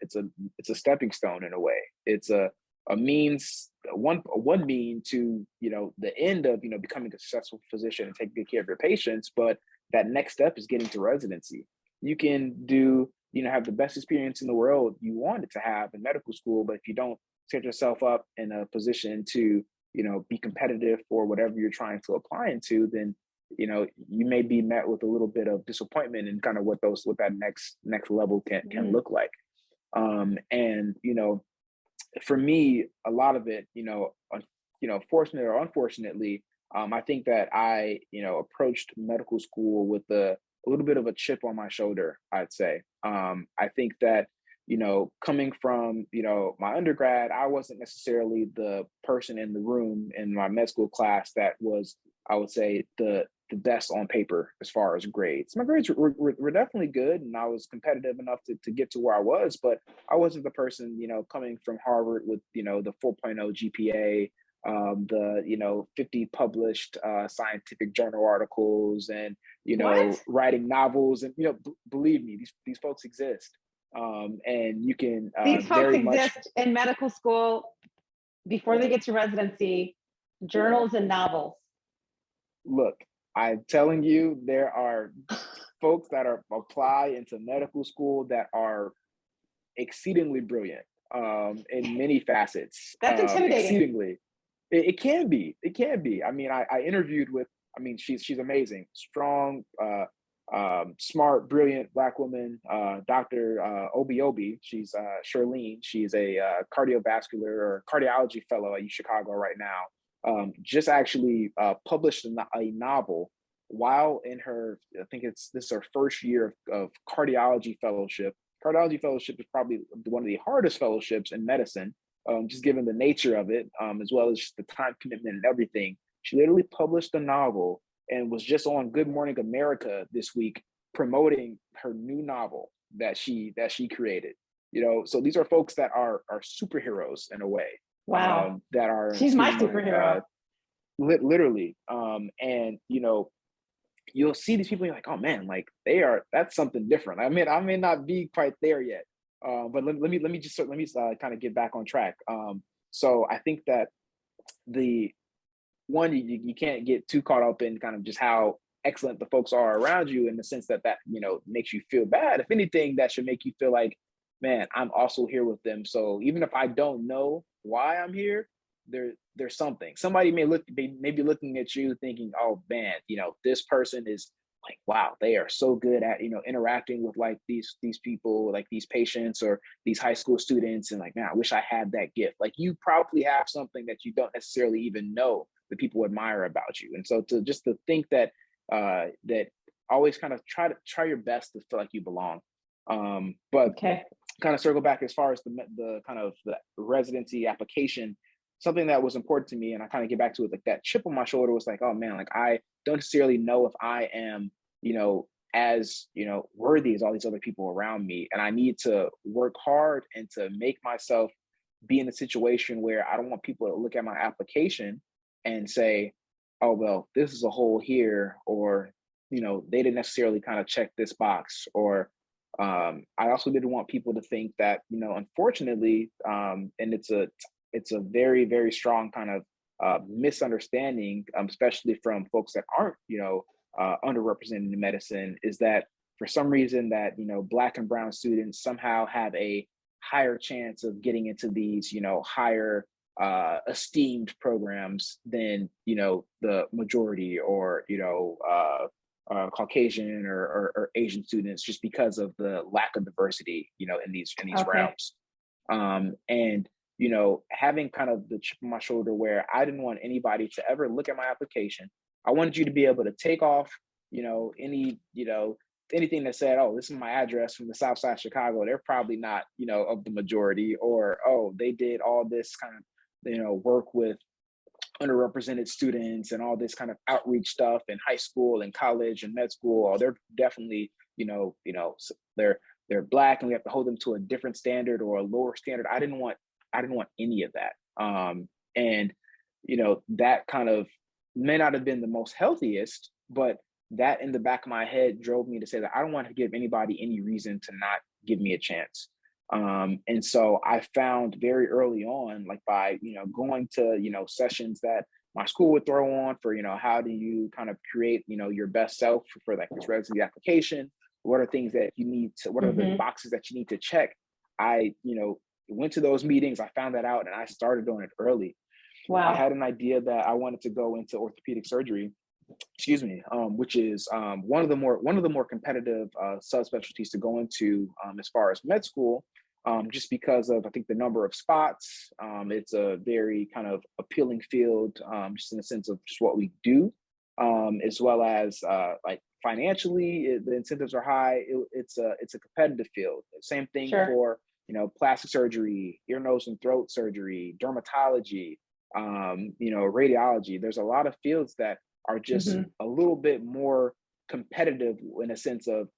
stepping stone in a way. It's a means, one mean to, the end of, becoming a successful physician and taking good care of your patients. But that next step is getting to residency. You can do, have the best experience in the world you wanted to have in medical school, but if you don't set yourself up in a position to, be competitive for whatever you're trying to apply into, then, you may be met with a little bit of disappointment in kind of what that next level can look like. And, for me, a lot of it, fortunately or unfortunately, I think that I, approached medical school with a little bit of a chip on my shoulder, I'd say. I think that, coming from, my undergrad, I wasn't necessarily the person in the room in my med school class that was, I would say, the best on paper as far as grades. My grades were definitely good, and I was competitive enough to get to where I was, but I wasn't the person, coming from Harvard with, the 4.0 GPA, the 50 published scientific journal articles, and What? writing novels, and believe me, these folks exist, and you can These folks very much exist in medical school before they get to residency, journals and novels. look. I'm telling you, there are folks that are apply into medical school that are exceedingly brilliant, in many facets. That's intimidating. Exceedingly, it can be. It can be. I mean, I interviewed with. I mean, she's amazing, strong, smart, brilliant Black woman, Dr. Obi Obi. She's Charlene. She's a cardiovascular or cardiology fellow at Chicago right now. Just actually published a novel while in her, I think this is her first year of cardiology fellowship. Cardiology fellowship is probably one of the hardest fellowships in medicine, just given the nature of it, as well as just the time commitment and everything. She literally published a novel and was just on Good Morning America this week promoting her new novel that she created. So these are folks that are superheroes in a way, Wow. that are, She's my excuse superhero. literally, and you'll see these people, you're like, oh man, like that's something different. I may not be quite there yet, but let me just kind of get back on track. So I think that the one, you can't get too caught up in kind of just how excellent the folks are around you, in the sense that makes you feel bad. If anything, that should make you feel like, man, I'm also here with them. So even if I don't know why I'm here, there's something. Somebody may be looking at you thinking, oh man, this person is like, wow, they are so good at interacting with like these people, like these patients or these high school students, and like, man, I wish I had that gift. Like, you probably have something that you don't necessarily even know that people admire about you. And so to think that that always kind of try your best to feel like you belong. But Okay. kind of circle back as far as the kind of the residency application, something that was important to me, and I kind of get back to it, like that chip on my shoulder was like, oh man, like I don't necessarily know if I am, as worthy as all these other people around me, and I need to work hard and to make myself be in a situation where I don't want people to look at my application and say, oh well, this is a hole here, or they didn't necessarily kind of check this box, or I also didn't want people to think that, unfortunately, and it's a very, very strong kind of misunderstanding, especially from folks that aren't, underrepresented in medicine, is that for some reason that, Black and brown students somehow have a higher chance of getting into these, higher esteemed programs than, the majority, or, Caucasian or Asian students, just because of the lack of diversity, in these Okay. realms. And having kind of the chip on my shoulder where I didn't want anybody to ever look at my application. I wanted you to be able to take off, anything that said, oh, this is my address from the Southside of Chicago. They're probably not, of the majority, or, oh, they did all this kind of, work with underrepresented students and all this kind of outreach stuff in high school and college and med school. Oh, they're definitely, they're Black, and we have to hold them to a different standard or a lower standard. I didn't want any of that. And that kind of may not have been the most healthiest, but that in the back of my head drove me to say that I don't want to give anybody any reason to not give me a chance. And so I found very early on, like by, going to, sessions that my school would throw on for, how do you kind of create, your best self for like this residency application? What are things that you need to, what are the Mm-hmm. boxes that you need to check? I, went to those meetings, I found that out, and I started doing it early. I Wow. had an idea that I wanted to go into orthopedic surgery, excuse me, which is one of the more competitive subspecialties to go into, as far as med school. just because of, I think, the number of spots. It's a very kind of appealing field, just in the sense of just what we do, as well as like financially, the incentives are high. It's a competitive field. Same thing Sure. for, plastic surgery, ear, nose, and throat surgery, dermatology, radiology. There's a lot of fields that are just a little bit more competitive in a sense of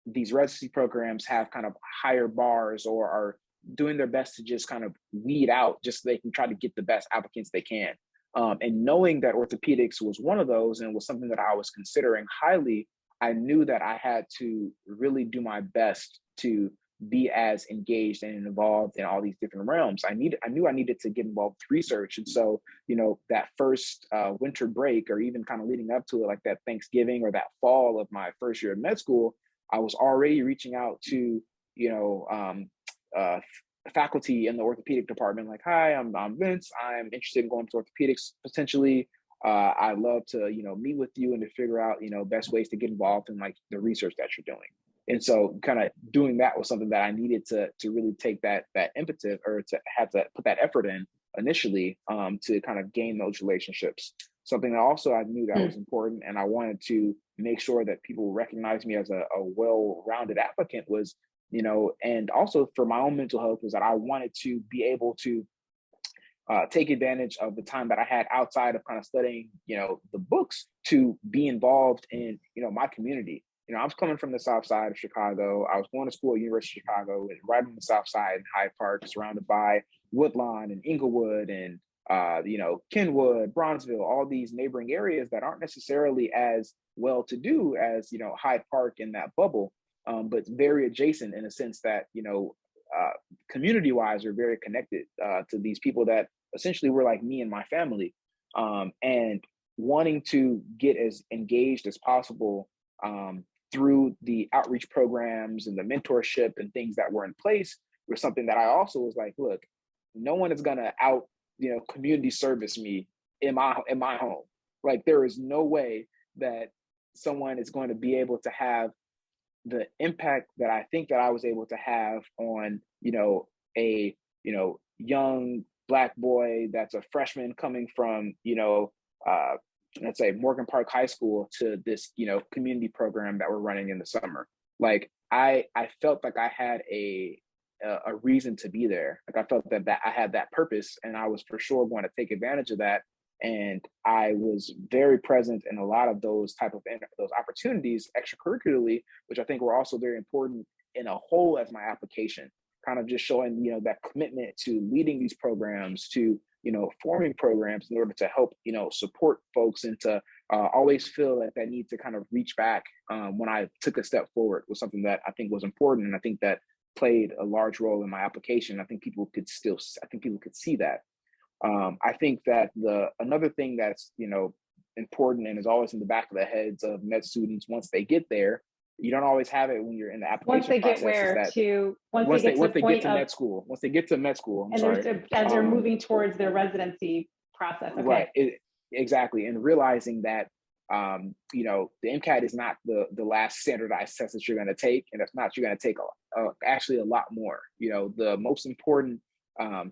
these residency programs have kind of higher bars or are doing their best to just kind of weed out just so they can try to get the best applicants they can. And knowing that orthopedics was one of those and was something that I was considering highly, I knew that I had to really do my best to be as engaged and involved in all these different realms. I knew I needed to get involved with research. And so, that first winter break, or even kind of leading up to it, like that Thanksgiving or that fall of my first year of med school, I was already reaching out to, faculty in the orthopedic department, like, hi, I'm Vince. I'm interested in going to orthopedics potentially. I'd love to, meet with you and to figure out, best ways to get involved in like the research that you're doing. And so kind of doing that was something that I needed to really take that impetus, or to have to put that effort in initially, to kind of gain those relationships. Something that also I knew that was important, and I wanted to make sure that people recognize me as a well-rounded applicant was, and also for my own mental health, was that I wanted to be able to take advantage of the time that I had outside of kind of studying, the books, to be involved in, my community. I was coming from the Southside of Chicago. I was going to school at University of Chicago, and right on the South Side in Hyde Park, surrounded by Woodlawn and Inglewood and Kenwood, Bronzeville, all these neighboring areas that aren't necessarily as well to do as, Hyde Park in that bubble, but very adjacent in a sense that, community-wise, we're very connected to these people that essentially were like me and my family, and wanting to get as engaged as possible through the outreach programs and the mentorship and things that were in place was something that I also was like, look, no one is gonna community service me in my home. Like, there is no way that someone is going to be able to have the impact that I think that I was able to have on, a, young Black boy that's a freshman coming from, let's say Morgan Park High School, to this, community program that we're running in the summer. Like, I felt like I had a reason to be there. Like, I felt that I had that purpose, and I was for sure going to take advantage of that. And I was very present in a lot of those those opportunities extracurricularly, which I think were also very important in a whole as my application, kind of just showing, that commitment to leading these programs, to, forming programs in order to help, support folks, and to always feel that need to kind of reach back when I took a step forward was something that I think was important. And I think that played a large role in my application. I think people could see that. I think that another thing that's, important and is always in the back of the heads of med students once they get there, you don't always have it when you're in the application process. Once they get to med school, I'm sorry. As they're moving towards their residency process. Okay. Right. Exactly. And realizing that, the MCAT is not the last standardized test that you're going to take. And if not, you're going to take actually a lot more. The most important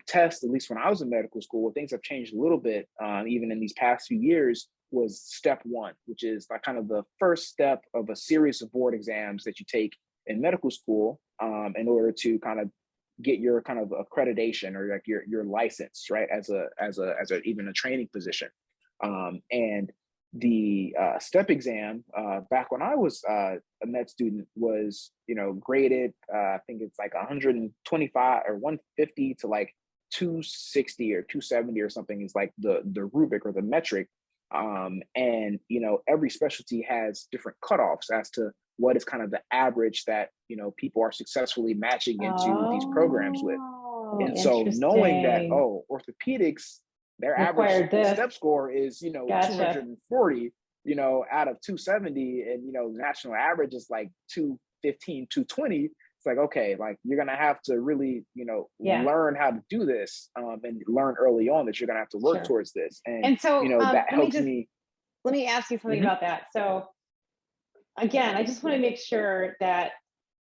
test, at least when I was in medical school, things have changed a little bit, even in these past few years, was step one, which is like kind of the first step of a series of board exams that you take in medical school, in order to kind of get your kind of accreditation, or like your license, right, as a even a training position. And the step exam, back when I was a med student, was graded, I think it's like 125 or 150 to like 260 or 270 or something is like the rubric or the metric. And every specialty has different cutoffs as to what is kind of the average that people are successfully matching into these programs with. And so knowing that, orthopedics, their average step score is, Gotcha. 240, out of 270, and, national average is like 215, 220. It's like, okay, like you're going to have to really, learn how to do this, and learn early on that you're going to have to work towards this. And so, that helps me. Let me ask you something about that. So again, I just want to make sure that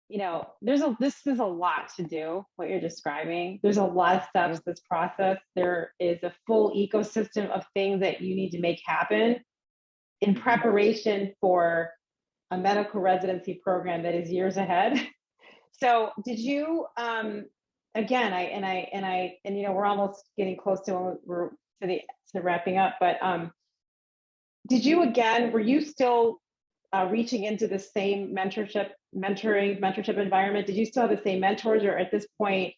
this is a lot to do, what you're describing. There's a lot of steps to this process. There is a full ecosystem of things that you need to make happen in preparation for a medical residency program that is years ahead. So did you, again, we're almost getting close to to wrapping up, but did you, again, were you still reaching into the same mentorship environment? Did you still have the same mentors, or at this point,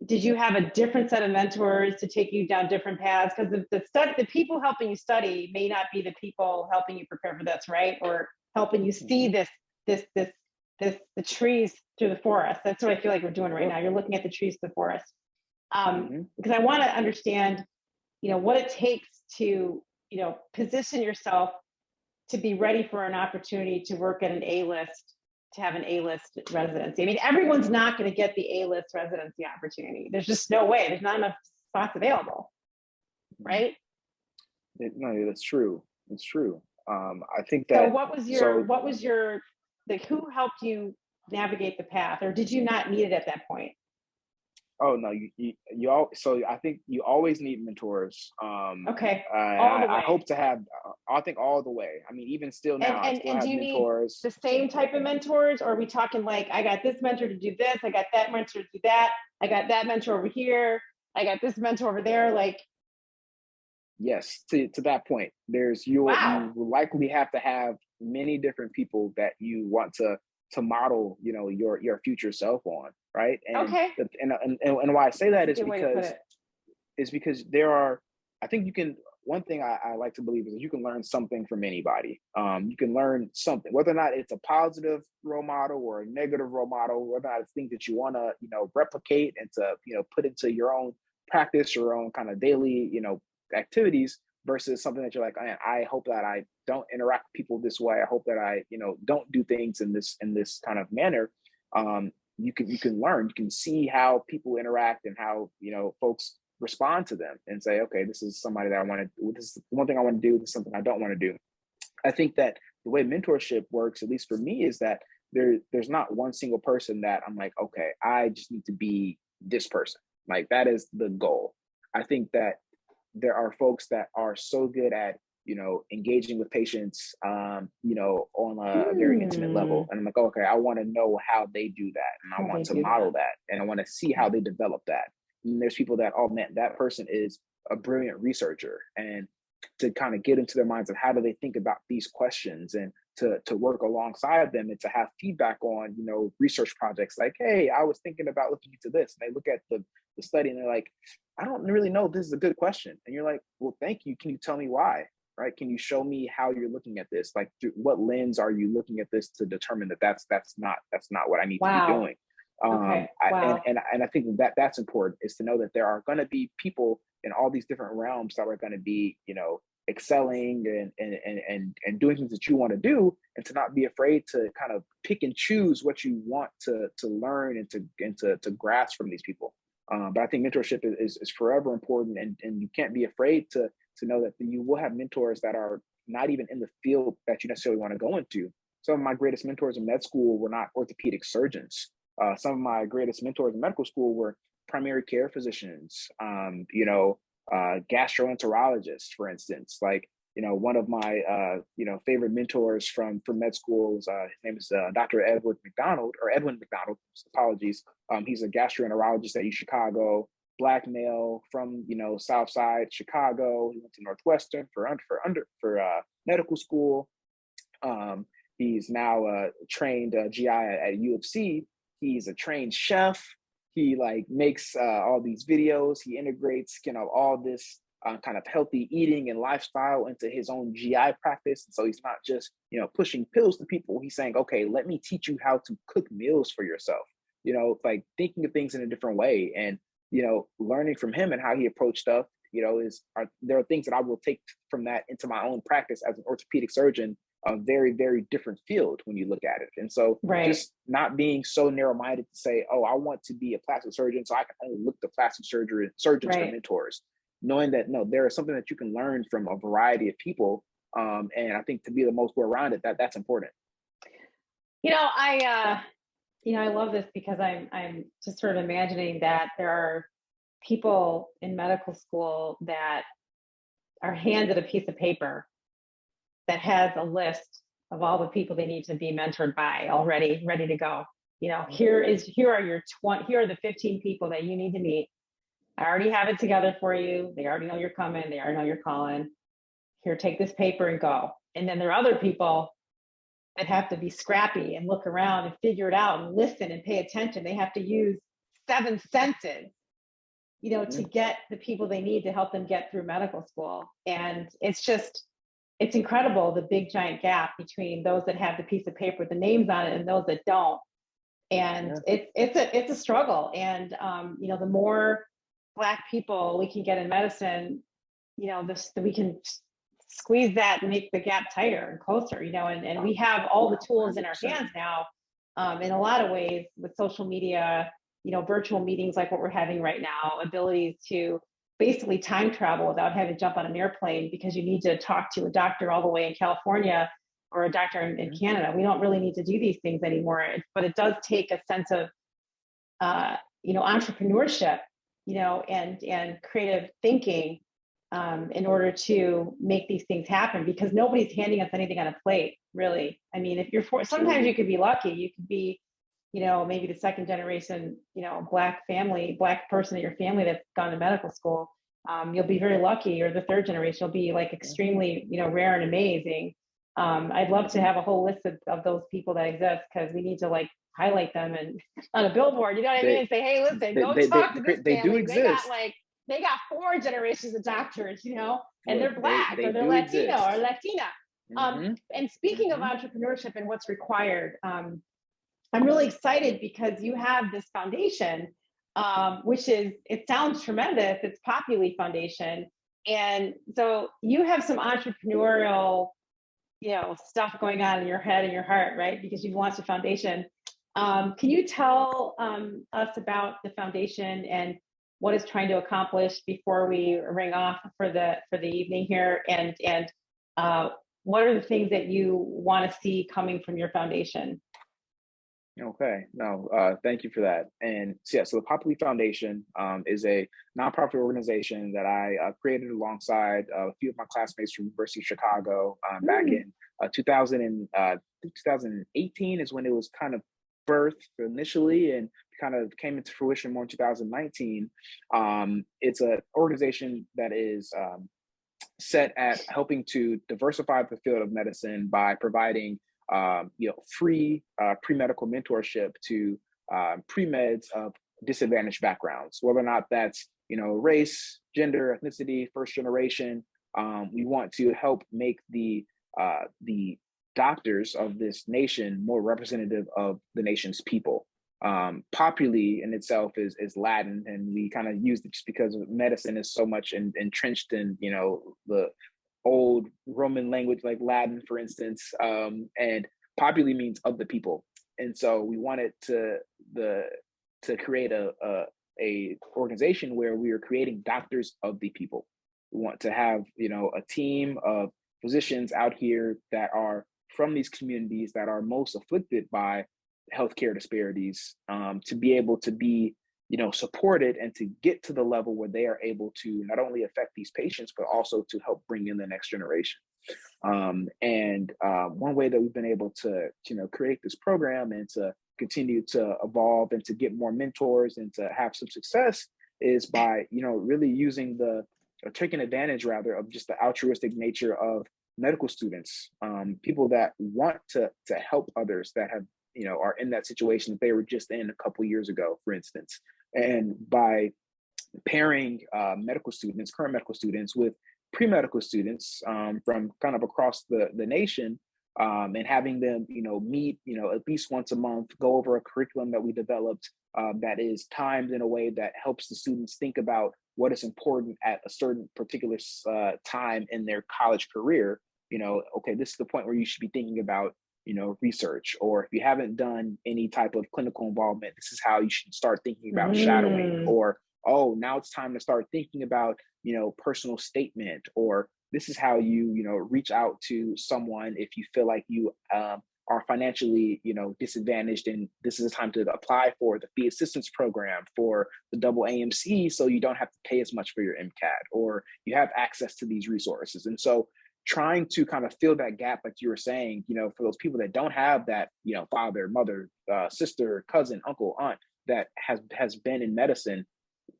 did you have a different set of mentors to take you down different paths? Because the people helping you study may not be the people helping you prepare for this, right? Or helping you see the trees through the forest. That's what I feel like we're doing right now. You're looking at the trees through the forest. Because I want to understand, what it takes to, position yourself to be ready for an opportunity to work at an A-list, to have an A-list residency. I mean, everyone's not going to get the A-list residency opportunity. There's just no way. There's not enough spots available, right? No, that's true. It's true. I think that. So what was your, like, who helped you navigate the path, or did you not need it at that point? Oh no, you all. So I think you always need mentors. Okay. I hope to have. I think all the way. I mean, even still now, I still and have do you mentors. need the same type of mentors, or are we talking like, I got this mentor to do this, I got that mentor to do that, I got that mentor over here, I got this mentor over there, like? Yes, to that point, you will likely have to have many different people that you want to model, your future self on, right? And okay. And why I say that is because there are, I think you can. One thing I like to believe is you can learn something from anybody. You can learn something, whether or not it's a positive role model or a negative role model, whether or not it's things that you want to, replicate and to, put into your own practice, your own kind of daily, activities, versus something that you're like, I hope that I don't interact with people this way. I hope that I, don't do things in this kind of manner. You can learn, you can see how people interact and how, folks respond to them and say, okay, this is somebody that I want to do. This is one thing I want to do. This is something I don't want to do. I think that the way mentorship works, at least for me, is that there's not one single person that I'm like, okay, I just need to be this person. Like, that is the goal. I think that there are folks that are so good at, engaging with patients, on a very intimate level. And I'm like, okay, I want to know how they do that. And I want to model that. And I want to see how they develop that. And there's people that, oh man, that person is a brilliant researcher. And to kind of get into their minds of how do they think about these questions, and to work alongside them and to have feedback on, research projects like, hey, I was thinking about looking into this. And they look at the study and they're like, I don't really know if this is a good question. And you're like, well, thank you. Can you tell me why? Right? Can you show me how you're looking at this? Like, through what lens are you looking at this to determine that that's not what I need to be doing? Okay. Wow. And I think that that's important, is to know that there are going to be people in all these different realms that are going to be, excelling and doing things that you want to do, and to not be afraid to kind of pick and choose what you want to learn and to grasp from these people. But I think mentorship is forever important, and you can't be afraid to know that you will have mentors that are not even in the field that you necessarily want to go into. Some of my greatest mentors in med school were not orthopedic surgeons. Some of my greatest mentors in medical school were primary care physicians, gastroenterologists, for instance. Like, one of my, favorite mentors from med school was, his name is Dr. Edwin McDonald. Apologies. He's a gastroenterologist at Chicago, Black male from, Southside Chicago. He went to Northwestern for medical school. He's now a trained GI at U of C. He's a trained chef. He makes all these videos. He integrates, all this kind of healthy eating and lifestyle into his own GI practice. And so he's not just, pushing pills to people. He's saying, okay, let me teach you how to cook meals for yourself. Thinking of things in a different way, and, learning from him and how he approached stuff, there are things that I will take from that into my own practice as an orthopedic surgeon. A very, very different field when you look at it. And so just not being so narrow-minded to say, oh, I want to be a plastic surgeon, so I can only look to plastic surgeons for mentors. Knowing that, no, there is something that you can learn from a variety of people. And I think to be the most well-rounded, that's important. I love this because I'm just sort of imagining that there are people in medical school that are handed a piece of paper that has a list of all the people they need to be mentored by already ready to go. Here are your 20, here are the 15 people that you need to meet. I already have it together for you. They already know you're coming. They already know you're calling. Here, take this paper and go. And then there are other people that have to be scrappy and look around and figure it out and listen and pay attention. They have to use seven senses, to get the people they need to help them get through medical school. And it's incredible, the big giant gap between those that have the piece of paper with the names on it and those that don't. And it's a struggle. And the more Black people we can get in medicine, we can squeeze that and make the gap tighter and closer, and we have all the tools in our hands now, in a lot of ways, with social media, virtual meetings like what we're having right now, abilities to basically time travel without having to jump on an airplane because you need to talk to a doctor all the way in California or a doctor in Canada. We don't really need to do these things anymore, but it does take a sense of, entrepreneurship, and creative thinking, in order to make these things happen, because nobody's handing us anything on a plate, really. I mean, if you're sometimes you could be lucky, you could be, maybe the second generation, Black person in your family that's gone to medical school. You'll be very lucky, or the third generation, you'll be like extremely, rare and amazing. I'd love to have a whole list of those people that exist, because we need to like highlight them and on a billboard, you know what I mean? And say, hey, listen, go talk to this family. They do exist. They got 4 generations of doctors, and they're Black, or they're Latino exist. or Latina. And speaking of entrepreneurship and what's required, I'm really excited because you have this foundation, which it sounds tremendous. It's Populi Foundation. And so you have some entrepreneurial, stuff going on in your head and your heart, right? Because you've launched a foundation. Can you tell us about the foundation and what it's trying to accomplish before we ring off for the evening here? And what are the things that you want to see coming from your foundation? Okay, no, thank you for that. And so the Populi Foundation is a nonprofit organization that I created alongside a few of my classmates from University of Chicago back in 2018 is when it was kind of birthed initially and kind of came into fruition more in 2019. It's an organization that is set at helping to diversify the field of medicine by providing free pre-medical mentorship to pre-meds of disadvantaged backgrounds, whether or not that's, race, gender, ethnicity, first generation. We want to help make the doctors of this nation more representative of the nation's people. Populi in itself is Latin, and we kind of use it just because medicine is so much entrenched in, the old Roman language like Latin, for instance, and populi means of the people. And so we wanted to create a organization where we are creating doctors of the people. We want to have, a team of physicians out here that are from these communities that are most afflicted by healthcare disparities, to be able to be supported and to get to the level where they are able to not only affect these patients, but also to help bring in the next generation. And one way that we've been able to, create this program and to continue to evolve and to get more mentors and to have some success is by, really taking advantage rather of just the altruistic nature of medical students, people that want to help others that have, are in that situation that they were just in a couple of years ago, for instance. And by pairing current medical students with pre-medical students from kind of across the nation, and having them, meet, at least once a month, go over a curriculum that we developed that is timed in a way that helps the students think about what is important at a certain particular time in their college career. Okay, this is the point where you should be thinking about research, or if you haven't done any type of clinical involvement, this is how you should start thinking about shadowing, or, oh, now it's time to start thinking about, personal statement, or this is how you, reach out to someone if you feel like you are are financially, disadvantaged, and this is a time to apply for the fee assistance program for the double AMC, so you don't have to pay as much for your MCAT, or you have access to these resources. And so trying to kind of fill that gap, like you were saying, for those people that don't have that, father, mother, sister, cousin, uncle, aunt that has been in medicine,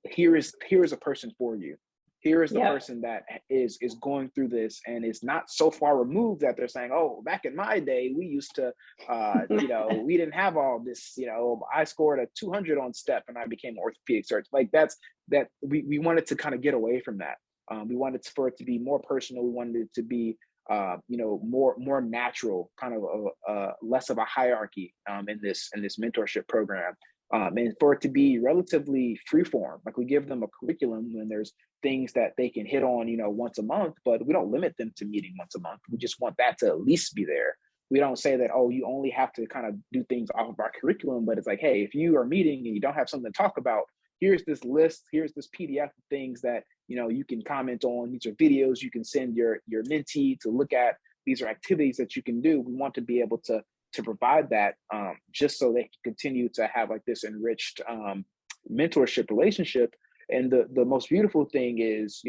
here is a person for you. Here is the person that is going through this and is not so far removed that they're saying, oh, back in my day, we used to, we didn't have all this, I scored a 200 on step and I became an orthopedic surgeon. Like we wanted to kind of get away from that. We wanted for it to be more personal. We wanted it to be, more natural, kind of less of a hierarchy in this mentorship program. And for it to be relatively freeform, like we give them a curriculum and there's things that they can hit on, once a month, but we don't limit them to meeting once a month. We just want that to at least be there. We don't say that, oh, you only have to kind of do things off of our curriculum, but it's like, hey, if you are meeting and you don't have something to talk about, here's this list, here's this PDF of things that, you can comment on. These are videos you can send your mentee to look at. These are activities that you can do. We want to be able to provide that, just so they can continue to have like this enriched mentorship relationship. And the most beautiful thing is,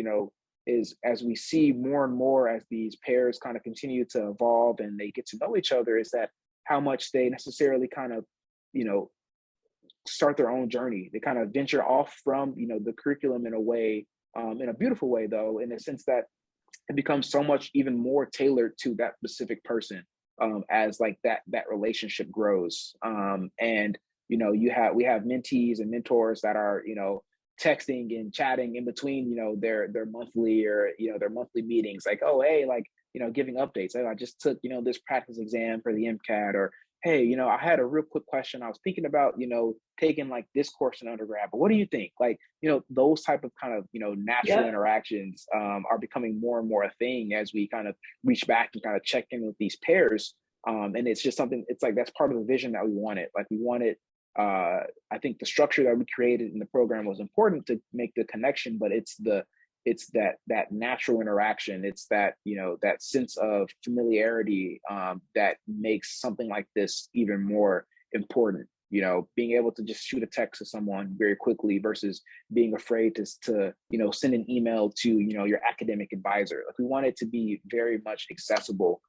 is as we see more and more as these pairs kind of continue to evolve and they get to know each other, is that how much they necessarily kind of, start their own journey. They kind of venture off from, the curriculum in a way, in a beautiful way, though, in the sense that it becomes so much even more tailored to that specific person. As like that relationship grows, and we have mentees and mentors that are texting and chatting in between their monthly or their monthly meetings, like, oh, hey, like giving updates. I just took this practice exam for the MCAT, or hey, I had a real quick question. I was thinking about taking like this course in undergrad, but what do you think? Like those type of kind of natural interactions are becoming more and more a thing as we kind of reach back and kind of check in with these pairs. And it's just something, it's like that's part of the vision that we wanted. Like we wanted, I think the structure that we created in the program was important to make the connection, but it's that natural interaction. It's that, that sense of familiarity that makes something like this even more important. Being able to just shoot a text to someone very quickly versus being afraid to send an email to, your academic advisor. Like we want it to be very much accessible,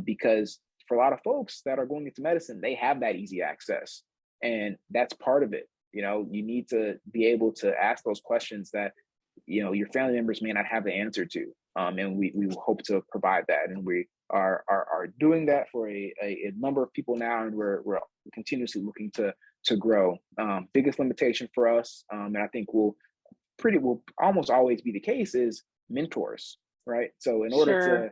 because for a lot of folks that are going into medicine, they have that easy access. And that's part of it. You need to be able to ask those questions that, your family members may not have the answer to. And we hope to provide that. And we are doing that for a number of people now. And we're continuously looking to grow. Biggest limitation for us, and I think will almost always be the case, is mentors, right? So in order to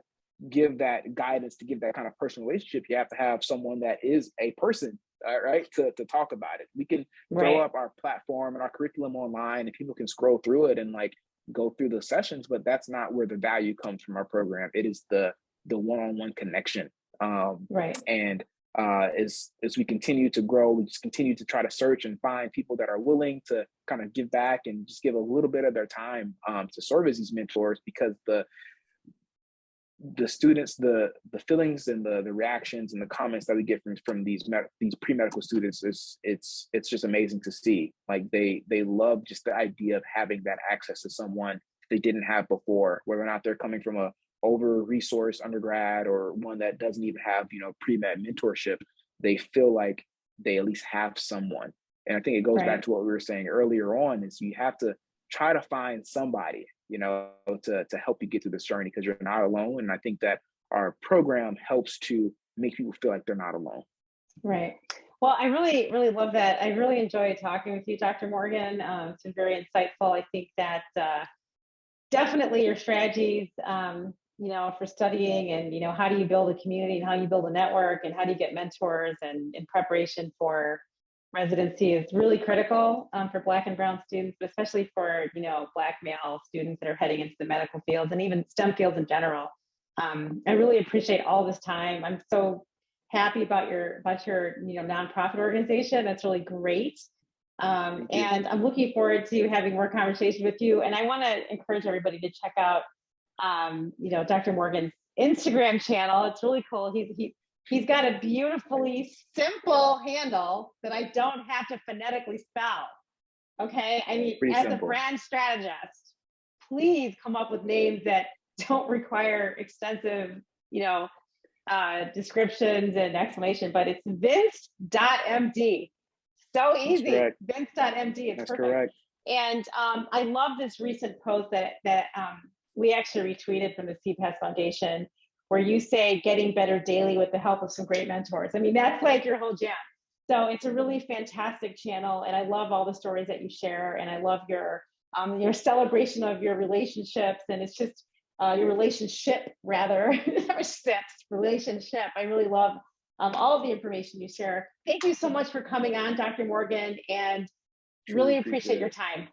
give that guidance, to give that kind of personal relationship, you have to have someone that is a person, right, to talk about it. We can throw up our platform and our curriculum online and people can scroll through it and like go through the sessions, but that's not where the value comes from our program. It is the one-on-one connection. And as we continue to grow, we just continue to try to search and find people that are willing to kind of give back and just give a little bit of their time to serve as these mentors, because the students, the feelings and the reactions and the comments that we get from these pre-medical students it's just amazing to see. Like they love just the idea of having that access to someone they didn't have before, whether or not they're coming from a over-resourced undergrad or one that doesn't even have pre-med mentorship. They feel like they at least have someone. And I think it goes back to what we were saying earlier on, is you have to try to find somebody to help you get through this journey, because you're not alone. And I think that our program helps to make people feel like they're not alone. Right. Well, I really, really love that. I really enjoyed talking with you, Dr. Morgan. It's been very insightful. I think that definitely your strategies, for studying and, how do you build a community and how you build a network and how do you get mentors and in preparation for residency is really critical for Black and Brown students, but especially for, Black male students that are heading into the medical fields and even STEM fields in general. I really appreciate all this time. I'm so happy about your nonprofit organization. That's really great. And I'm looking forward to having more conversation with you. And I want to encourage everybody to check out, Dr. Morgan's Instagram channel. It's really cool. He's got a beautifully simple handle that I don't have to phonetically spell. Okay. I mean, Pretty as a simple. brand strategist, please come up with names that don't require extensive, descriptions and explanation, but it's Vince.md. So That's easy. correct. Vince.md. It's That's perfect. correct. And I love this recent post that we actually retweeted from the CPAS Foundation, where you say getting better daily with the help of some great mentors. I mean, that's like your whole jam. So it's a really fantastic channel, and I love all the stories that you share, and I love your celebration of your relationships, and it's just your relationship rather, relationship. I really love all of the information you share. Thank you so much for coming on, Dr. Morgan, and really appreciate your time.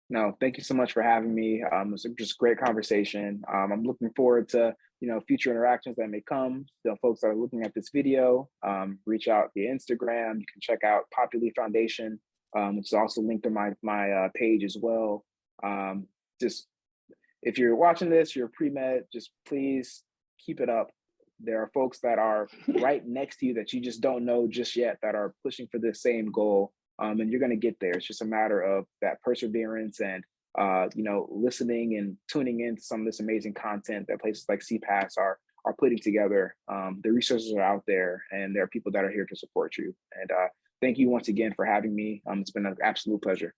No, thank you so much for having me. It's just a great conversation. I'm looking forward to future interactions that may come. Folks that are looking at this video, reach out via Instagram. You can check out Populi Foundation, which is also linked to my page as well. Just if you're watching this, you're pre-med, just please keep it up. There are folks that are right next to you that you just don't know just yet that are pushing for the same goal. And you're going to get there. It's just a matter of that perseverance and, listening and tuning into some of this amazing content that places like CPAS are putting together. The resources are out there, and there are people that are here to support you. And thank you once again for having me. It's been an absolute pleasure.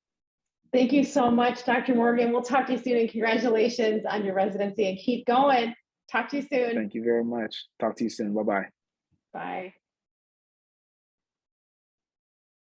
Thank you so much, Dr. Morgan. We'll talk to you soon, and congratulations on your residency, and keep going. Talk to you soon. Thank you very much. Talk to you soon. Bye-bye. Bye.